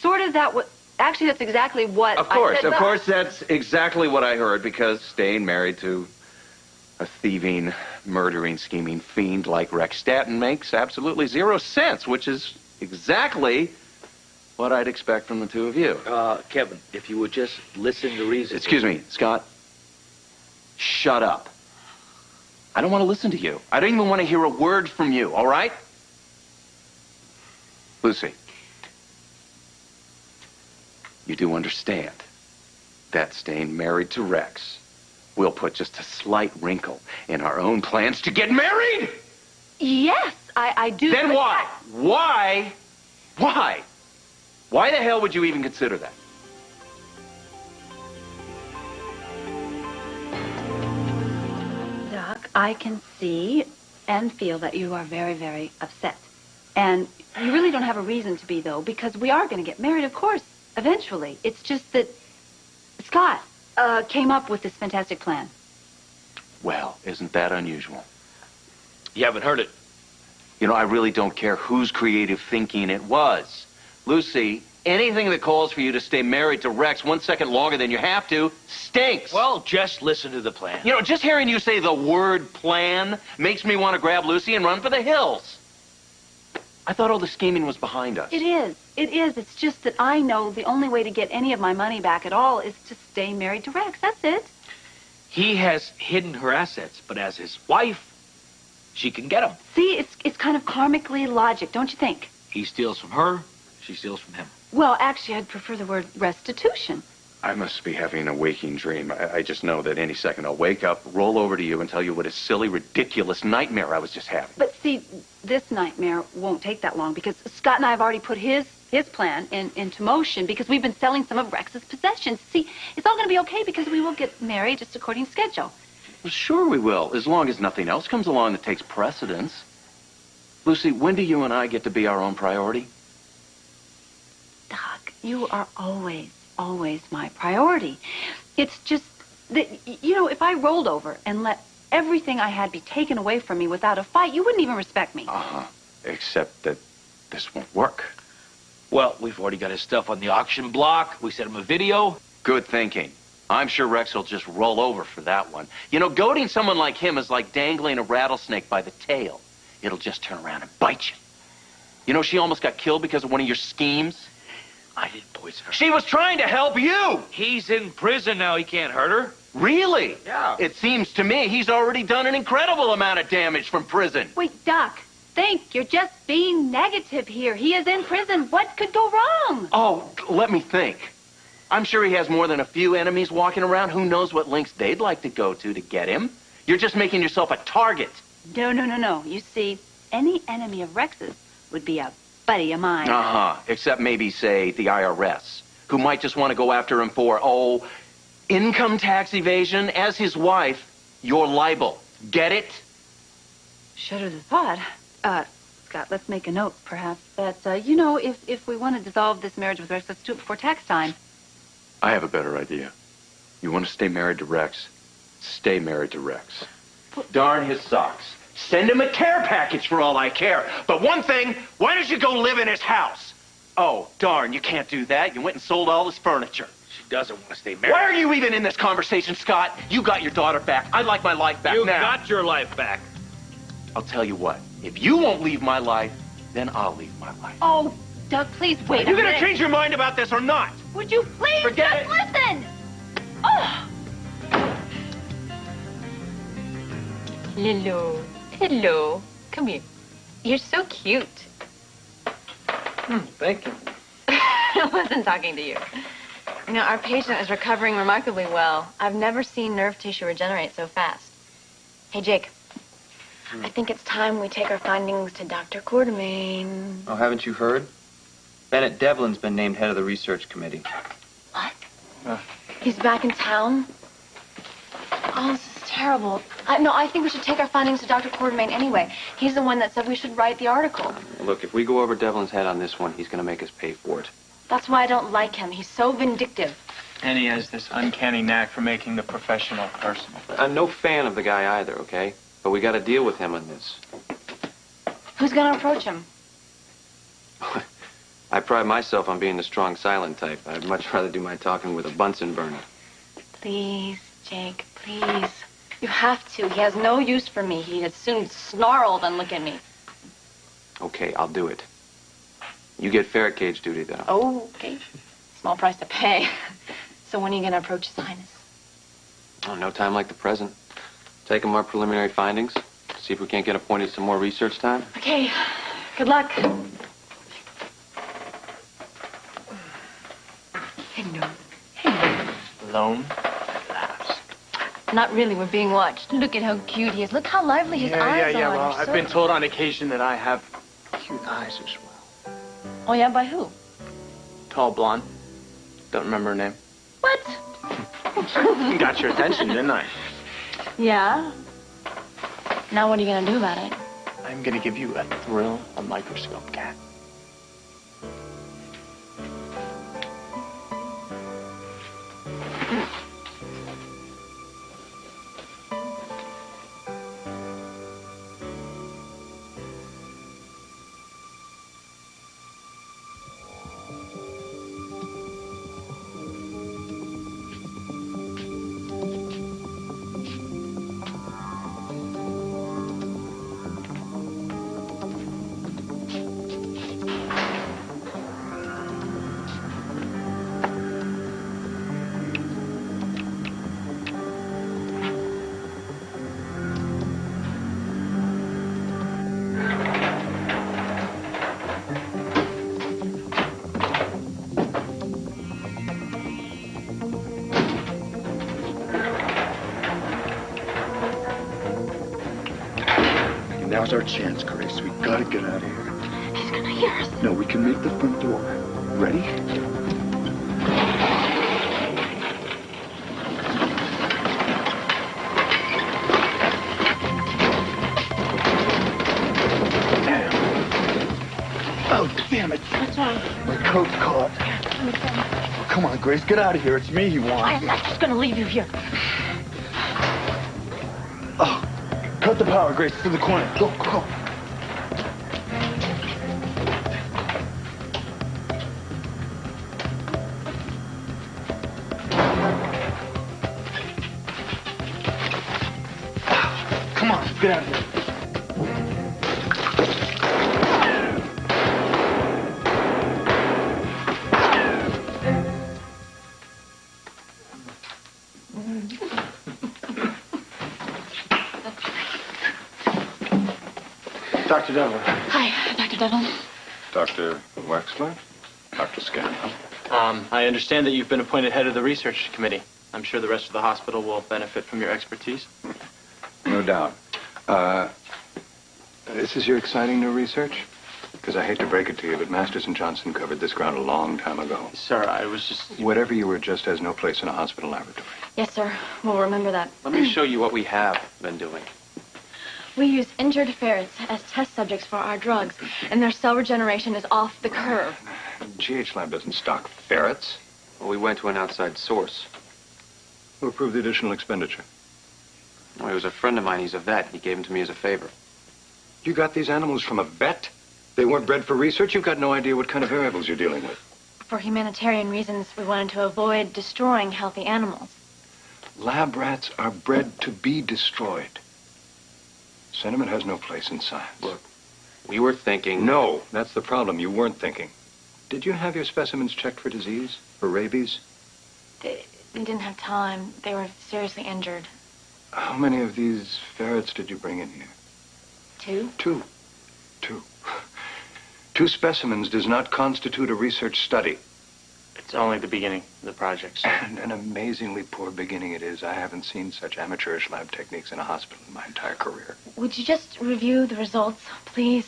Speaker 11: sort of that. Actually, that's exactly what
Speaker 3: Of course, that's exactly what I heard, because staying married to a thieving, murdering, scheming fiend like Rex Stanton makes absolutely zero sense, which is exactly what I'd expect from the two of you.
Speaker 4: Kevin, if you would just listen to reason.
Speaker 3: Excuse me, Scott. Shut up. I don't want to listen to you. I don't even want to hear a word from you, all right? Lucy, you do understand that staying married to Rex will put just a slight wrinkle in our own plans to get married?
Speaker 11: Yes, I do.
Speaker 3: Then why? Why? Why? Why the hell would you even consider that?
Speaker 11: Doc, I can see and feel that you are very, very upset. And you really don't have a reason to be, though, because we are going to get married, of course, eventually. It's just that Scott came up with this fantastic plan.
Speaker 3: Well, isn't that unusual?
Speaker 4: You haven't heard it.
Speaker 3: You know, I really don't care whose creative thinking it was. Lucy, anything that calls for you to stay married to Rex 1 second longer than you have to stinks.
Speaker 4: Well, just listen to the plan.
Speaker 3: You know, just hearing you say the word plan makes me want to grab Lucy and run for the hills. I thought all the scheming was behind us.
Speaker 11: It is. It is. It's just that I know the only way to get any of my money back at all is to stay married to Rex. That's it.
Speaker 4: He has hidden her assets, but as his wife, she can get them.
Speaker 11: See, it's kind of karmically logic, don't you think?
Speaker 4: He steals from her, she steals from him.
Speaker 11: Well, actually, I'd prefer the word restitution.
Speaker 3: I must be having a waking dream. I just know that any second I'll wake up, roll over to you, and tell you what a silly, ridiculous nightmare I was just having.
Speaker 11: But see, this nightmare won't take that long because Scott and I have already put his plan into motion because we've been selling some of Rex's possessions. See, it's all going to be okay because we will get married just according to schedule.
Speaker 3: Well, sure we will, as long as nothing else comes along that takes precedence. Lucy, when do you and I get to be our own priority?
Speaker 11: Doc, you are always my priority. It's just that, you know, if I rolled over and let everything I had be taken away from me without a fight, you wouldn't even respect me.
Speaker 3: Uh-huh. Except that this won't work.
Speaker 4: Well, we've already got his stuff on the auction block. We sent him a video.
Speaker 3: Good thinking. I'm sure Rex will just roll over for that one. You know, goading someone like him is like dangling a rattlesnake by the tail. It'll just turn around and bite you. You know, she almost got killed because of one of your schemes.
Speaker 4: I didn't poison her.
Speaker 3: She was trying to help you!
Speaker 4: He's in prison now. He can't hurt her.
Speaker 3: Really?
Speaker 4: Yeah.
Speaker 3: It seems to me he's already done an incredible amount of damage from prison.
Speaker 11: Wait, Doc, think. You're just being negative here. He is in prison. What could go wrong?
Speaker 3: Oh, let me think. I'm sure he has more than a few enemies walking around. Who knows what lengths they'd like to go to get him? You're just making yourself a target.
Speaker 11: No. You see, any enemy of Rex's would be a buddy of mine.
Speaker 3: Uh-huh. Except maybe, say, the IRS, who might just want to go after him for, income tax evasion. As his wife, you're liable. Get it?
Speaker 11: Shudder the thought. Scott, let's make a note, perhaps, that, you know, if we want to dissolve this marriage with Rex, let's do it before tax time.
Speaker 3: I have a better idea. You want to stay married to Rex? Stay married to Rex. Darn his socks. Send him a care package for all I care. But one thing, why don't you go live in his house? Oh, darn, you can't do that. You went and sold all his furniture.
Speaker 4: She doesn't want to stay married.
Speaker 3: Why are you even in this conversation, Scott? You got your daughter back. I'd like my life back now.
Speaker 4: You got your life back.
Speaker 3: I'll tell you what. If you won't leave my life, then I'll leave my life.
Speaker 11: Oh, Doug, please wait.
Speaker 3: Are you going to change your mind about this or not?
Speaker 11: Would you please
Speaker 3: Forget
Speaker 11: just
Speaker 3: it.
Speaker 11: listen? Oh.
Speaker 15: Hello. Come here. You're so cute.
Speaker 2: Thank you.
Speaker 15: I wasn't talking to you. You know, our patient is recovering remarkably well. I've never seen nerve tissue regenerate so fast. Hey, Jake. I think it's time we take our findings to Dr. Quartermain.
Speaker 2: Oh, haven't you heard? Bennett Devlin's been named head of the research committee.
Speaker 15: What? He's back in town? Oh, this is terrible. No, I think we should take our findings to Dr. Quartermain anyway. He's the one that said we should write the article.
Speaker 2: Look, if we go over Devlin's head on this one, he's going to make us pay for it.
Speaker 15: That's why I don't like him. He's so vindictive.
Speaker 10: And he has this uncanny knack for making the professional personal.
Speaker 2: I'm no fan of the guy either, okay? But we got to deal with him on this.
Speaker 15: Who's going to approach him?
Speaker 2: I pride myself on being the strong, silent type. I'd much rather do my talking with a Bunsen burner.
Speaker 15: Please, Jake, please. You have to. He has no use for me. He'd as soon snarl than look at me.
Speaker 2: Okay, I'll do it. You get ferret cage duty, though.
Speaker 15: Oh, okay. Small price to pay. So when are you going to approach His Highness?
Speaker 2: Oh, no time like the present. Take him our preliminary findings. See if we can't get appointed some more research time.
Speaker 15: Okay. Good luck.
Speaker 10: Alone?
Speaker 15: Not really. We're being watched. Look at how cute he is. Look how lively his eyes are.
Speaker 10: Well,
Speaker 15: They're
Speaker 10: I've
Speaker 15: so
Speaker 10: been told on occasion that I have cute eyes as well.
Speaker 15: Oh, yeah? By who?
Speaker 10: Tall blonde. Don't remember her name.
Speaker 15: What?
Speaker 10: Got your attention, didn't I?
Speaker 15: Yeah. Now what are you going to do about it?
Speaker 10: I'm gonna give you a thrill, a microscope cat.
Speaker 13: Now's our chance, Grace. We gotta get out of here.
Speaker 15: He's gonna hear us.
Speaker 13: No, we can make the front door. Ready? Oh, damn it.
Speaker 15: What's wrong?
Speaker 13: My coat's caught. Oh, come on, Grace. Get out of here. It's me he wants.
Speaker 15: I'm not just gonna leave you here.
Speaker 13: Oh, cut the power, Grace. To the corner. Go, go. Come on, get out of here.
Speaker 10: Dr. Devlin.
Speaker 15: Hi, Dr. Devlin.
Speaker 13: Dr. Wexler? Dr. Scanlon?
Speaker 10: I understand that you've been appointed head of the research committee. I'm sure the rest of the hospital will benefit from your expertise.
Speaker 13: No doubt. This is your exciting new research? Because I hate to break it to you, but Masters and Johnson covered this ground a long time ago.
Speaker 10: Sir, I was just...
Speaker 13: Whatever you were just has no place in a hospital laboratory.
Speaker 15: Yes, sir. We'll remember that.
Speaker 2: Let me show you what we have been doing.
Speaker 15: We use injured ferrets as test subjects for our drugs, and their cell regeneration is off the curve.
Speaker 13: GH Lab doesn't stock ferrets.
Speaker 2: Well, we went to an outside source.
Speaker 13: Who approved the additional expenditure?
Speaker 2: Well, he was a friend of mine. He's a vet. He gave them to me as a favor.
Speaker 13: You got these animals from a vet? They weren't bred for research? You've got no idea what kind of variables you're dealing with.
Speaker 15: For humanitarian reasons, we wanted to avoid destroying healthy animals.
Speaker 13: Lab rats are bred to be destroyed. Sentiment has no place in science.
Speaker 2: Look, we were thinking...
Speaker 13: No, that's the problem. You weren't thinking. Did you have your specimens checked for disease? For rabies?
Speaker 15: They didn't have time. They were seriously injured.
Speaker 13: How many of these ferrets did you bring in here?
Speaker 15: 2?
Speaker 13: Two. 2 specimens does not constitute a research study.
Speaker 10: It's only the beginning of the project, sir.
Speaker 13: And an amazingly poor beginning it is. I haven't seen such amateurish lab techniques in a hospital in my entire career.
Speaker 15: Would you just review the results, please?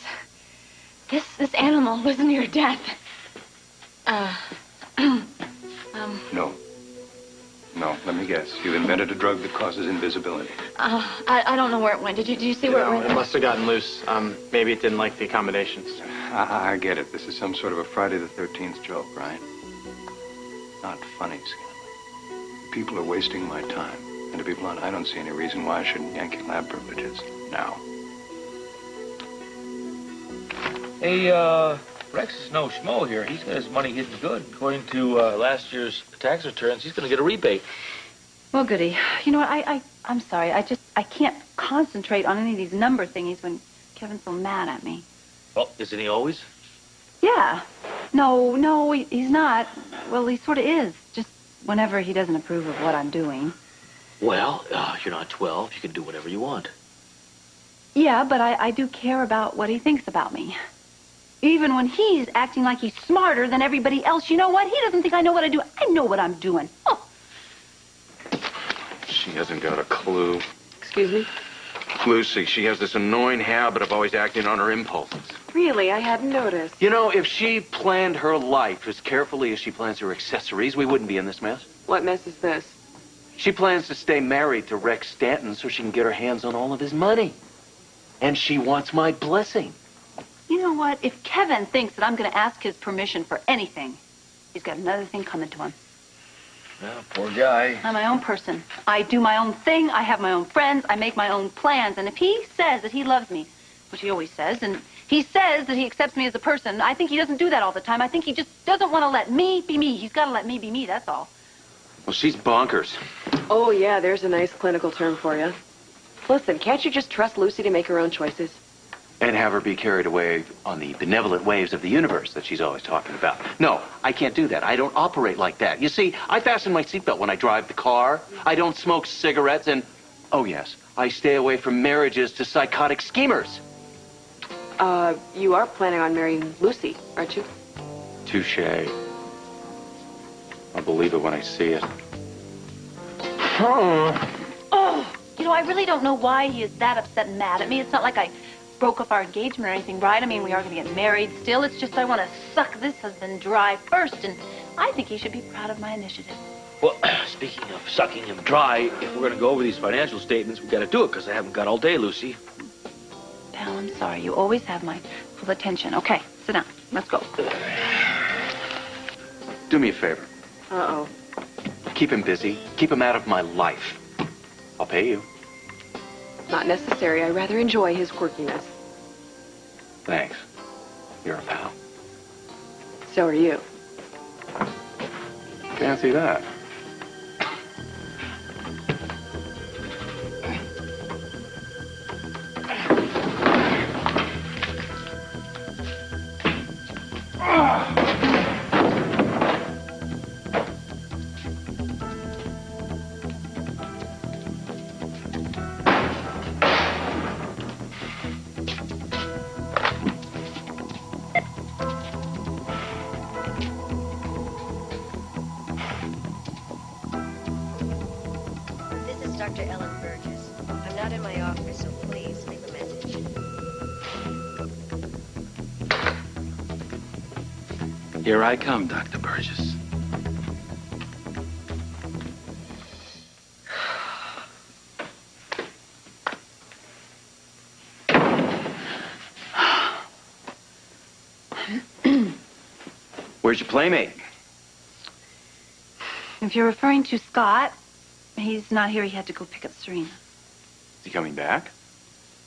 Speaker 15: This animal was near death.
Speaker 13: No, let me
Speaker 16: me guess. You've invented a drug that causes invisibility.
Speaker 15: I don't know where it went. Did you see where it went?
Speaker 10: It must have gotten loose. Maybe it didn't like the accommodations.
Speaker 16: I get it. This is some sort of a Friday the 13th joke, right? Not funny, Scanlon. People are wasting my time. And to be blunt, I don't see any reason why I shouldn't yank your lab privileges now.
Speaker 12: Hey, Rex is no schmo here. He's got his money hidden good. According to last year's tax returns, he's going to get a rebate.
Speaker 11: Well, goody. You know what? I'm sorry. I can't concentrate on any of these number thingies when Kevin's so mad at me.
Speaker 12: Well, isn't he always?
Speaker 11: Yeah. No, he's not. Well, he sort of is. Just whenever he doesn't approve of what I'm doing.
Speaker 17: Well, you're not 12. You can do whatever you want.
Speaker 11: Yeah, but I do care about what he thinks about me. Even when he's acting like he's smarter than everybody else, you know what? He doesn't think I know what I do. I know what I'm doing. Oh.
Speaker 3: She hasn't got a clue.
Speaker 9: Excuse me?
Speaker 3: Lucy, she has this annoying habit of always acting on her impulses.
Speaker 9: Really? I hadn't noticed.
Speaker 3: You know, if she planned her life as carefully as she plans her accessories, we wouldn't be in this mess.
Speaker 9: What mess is this?
Speaker 3: She plans to stay married to Rex Stanton so she can get her hands on all of his money. And she wants my blessing.
Speaker 11: You know what? If Kevin thinks that I'm going to ask his permission for anything, he's got another thing coming to him.
Speaker 12: Well, poor guy.
Speaker 11: I'm my own person. I do my own thing. I have my own friends. I make my own plans. And if he says that he loves me, which he always says, and he says that he accepts me as a person, I think he doesn't do that all the time. I think he just doesn't want to let me be me. He's got to let me be me, that's all.
Speaker 3: Well, she's bonkers.
Speaker 9: Oh, yeah, there's a nice clinical term for you. Listen, can't you just trust Lucy to make her own choices?
Speaker 3: And have her be carried away on the benevolent waves of the universe that she's always talking about. No, I can't do that. I don't operate like that. You see, I fasten my seatbelt when I drive the car. I don't smoke cigarettes, and, oh yes, I stay away from marriages to psychotic schemers.
Speaker 9: You are planning on marrying Lucy, aren't you?
Speaker 3: Touché. I'll believe it when I see it.
Speaker 11: Oh, you know, I really don't know why he is that upset and mad at me. It's not like I broke up our engagement or anything, right? I mean, we are going to get married still. It's just I want to suck this husband dry first, and I think he should be proud of my initiative.
Speaker 12: Well, speaking of sucking him dry, if we're going to go over these financial statements, we got to do it because I haven't got all day, Lucy.
Speaker 11: Pal, I'm sorry. You always have my full attention. Okay, sit down. Let's go.
Speaker 3: Do me a favor.
Speaker 9: Uh-oh.
Speaker 3: Keep him busy. Keep him out of my life. I'll pay you.
Speaker 9: Not necessary. I rather enjoy his quirkiness.
Speaker 3: Thanks. You're a pal.
Speaker 9: So are you.
Speaker 3: Fancy that.
Speaker 4: Here I come, Dr. Burgess.
Speaker 3: Where's your playmate?
Speaker 11: If you're referring to Scott, he's not here. He had to go pick up Serena.
Speaker 3: Is he coming back?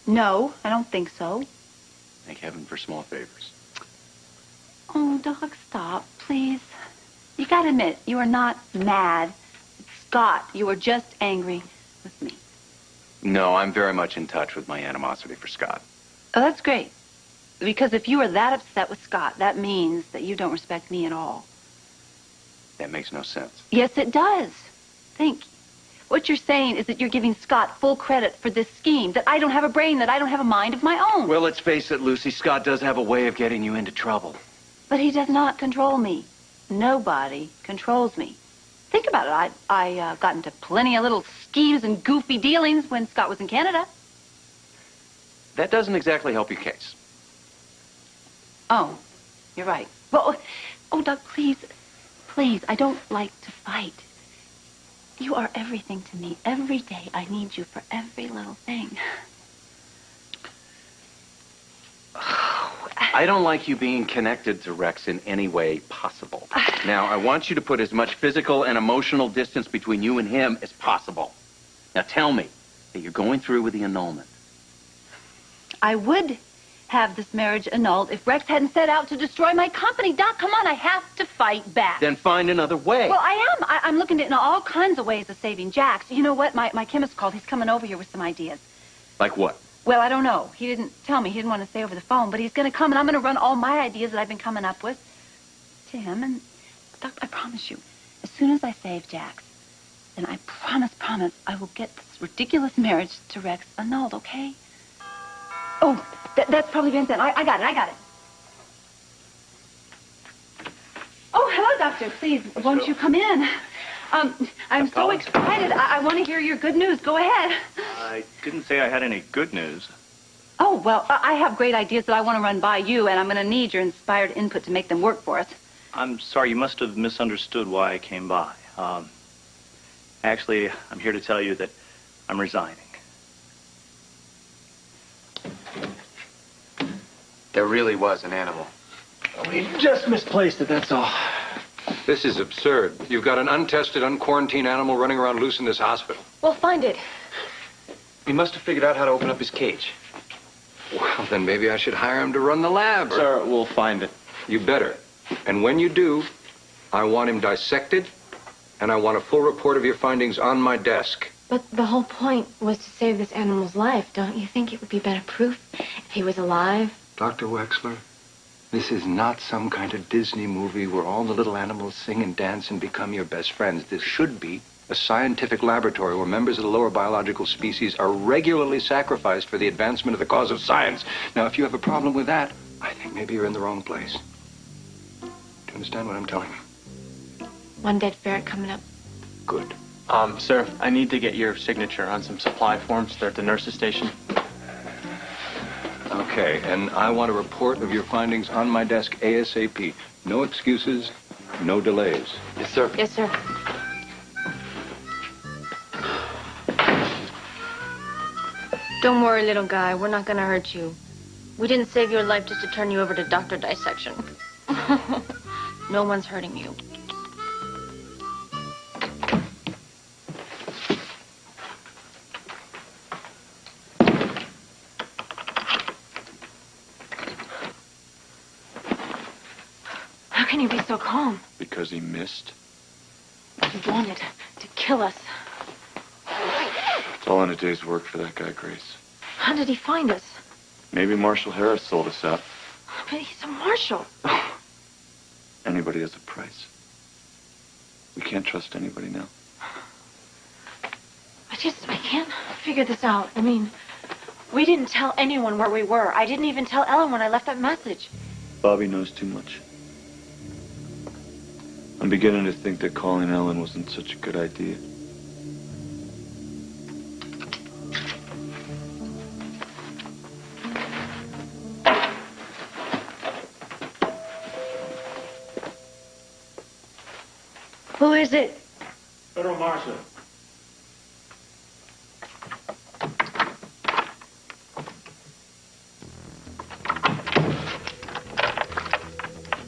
Speaker 11: No, I don't think so.
Speaker 3: Thank heaven for small favors.
Speaker 11: Oh, Doc, stop, please. You gotta admit, you are not mad at Scott. You are just angry with me.
Speaker 3: No, I'm very much in touch with my animosity for Scott.
Speaker 11: Oh, that's great. Because if you are that upset with Scott, that means that you don't respect me at all.
Speaker 3: That makes no sense.
Speaker 11: Yes, it does. Think. What you're saying is that you're giving Scott full credit for this scheme, that I don't have a brain, that I don't have a mind of my own.
Speaker 3: Well, let's face it, Lucy, Scott does have a way of getting you into trouble.
Speaker 11: But he does not control me. Nobody controls me. Think about it. I got into plenty of little schemes and goofy dealings when Scott was in Canada.
Speaker 3: That doesn't exactly help your case.
Speaker 11: Oh, you're right. Well, oh, Doc, please, I don't like to fight. You are everything to me. Every day I need you for every little thing.
Speaker 3: I don't like you being connected to Rex in any way possible. Now, I want you to put as much physical and emotional distance between you and him as possible. Now, tell me that you're going through with the annulment.
Speaker 11: I would have this marriage annulled if Rex hadn't set out to destroy my company. Doc, come on, I have to fight back.
Speaker 3: Then find another way.
Speaker 11: Well, I am. I'm looking at all kinds of ways of saving Jax. You know what? My chemist called. He's coming over here with some ideas.
Speaker 3: Like what?
Speaker 11: Well, I don't know. He didn't tell me. He didn't want to say over the phone, but he's going to come, and I'm going to run all my ideas that I've been coming up with to him. And, Doc, I promise you, as soon as I save Jax, then I promise, I will get this ridiculous marriage to Rex annulled, okay? Oh, that's probably been sent. I got it. Oh, hello, Doctor. Please, won't you come in? I'm so excited. I want to hear your good news. Go ahead.
Speaker 18: I didn't say I had any good news.
Speaker 11: Oh, well, I have great ideas that I want to run by you, and I'm going to need your inspired input to make them work for us.
Speaker 18: I'm sorry, you must have misunderstood why I came by. Actually, I'm here to tell you that I'm resigning.
Speaker 2: There really was an animal.
Speaker 10: We just misplaced it, that's all.
Speaker 16: This is absurd. You've got an untested, unquarantined animal running around loose in this hospital.
Speaker 9: Well, find it.
Speaker 2: We must have figured out how to open up his cage.
Speaker 16: Well, then maybe I should hire him to run the lab.
Speaker 10: Sir, we'll find it.
Speaker 16: You better. And when you do, I want him dissected, and I want a full report of your findings on my desk.
Speaker 15: But the whole point was to save this animal's life. Don't you think it would be better proof if he was alive?
Speaker 16: Dr. Wexler, this is not some kind of Disney movie where all the little animals sing and dance and become your best friends. This should be a scientific laboratory where members of the lower biological species are regularly sacrificed for the advancement of the cause of science. Now, if you have a problem with that, I think maybe you're in the wrong place. Do you understand what I'm telling you?
Speaker 15: One dead ferret coming up.
Speaker 16: Good.
Speaker 10: Sir, I need to get your signature on some supply forms. They're at the nurse's station.
Speaker 16: Okay, and I want a report of your findings on my desk ASAP. No excuses, no delays.
Speaker 10: Yes, sir.
Speaker 15: Yes, sir. Don't worry, little guy. We're not gonna hurt you. We didn't save your life just to turn you over to Dr. Dissection. No one's hurting you. How can you be so calm?
Speaker 13: Because he missed.
Speaker 15: He wanted to kill us.
Speaker 13: It's all in a day's work for that guy, Grace.
Speaker 15: How did he find us?
Speaker 13: Maybe Marshall Harris sold us out.
Speaker 15: But he's a marshal.
Speaker 13: Anybody has a price. We can't trust anybody now.
Speaker 15: I can't figure this out. I mean, we didn't tell anyone where we were. I didn't even tell Ellen when I left that message.
Speaker 13: Bobby knows too much. I'm beginning to think that calling Ellen wasn't such a good idea.
Speaker 14: Who is it?
Speaker 12: Federal Marshal.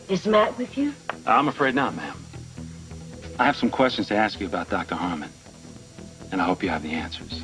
Speaker 14: Is Matt with you?
Speaker 4: I'm afraid not, ma'am. I have some questions to ask you about Dr. Harmon, and I hope you have the answers.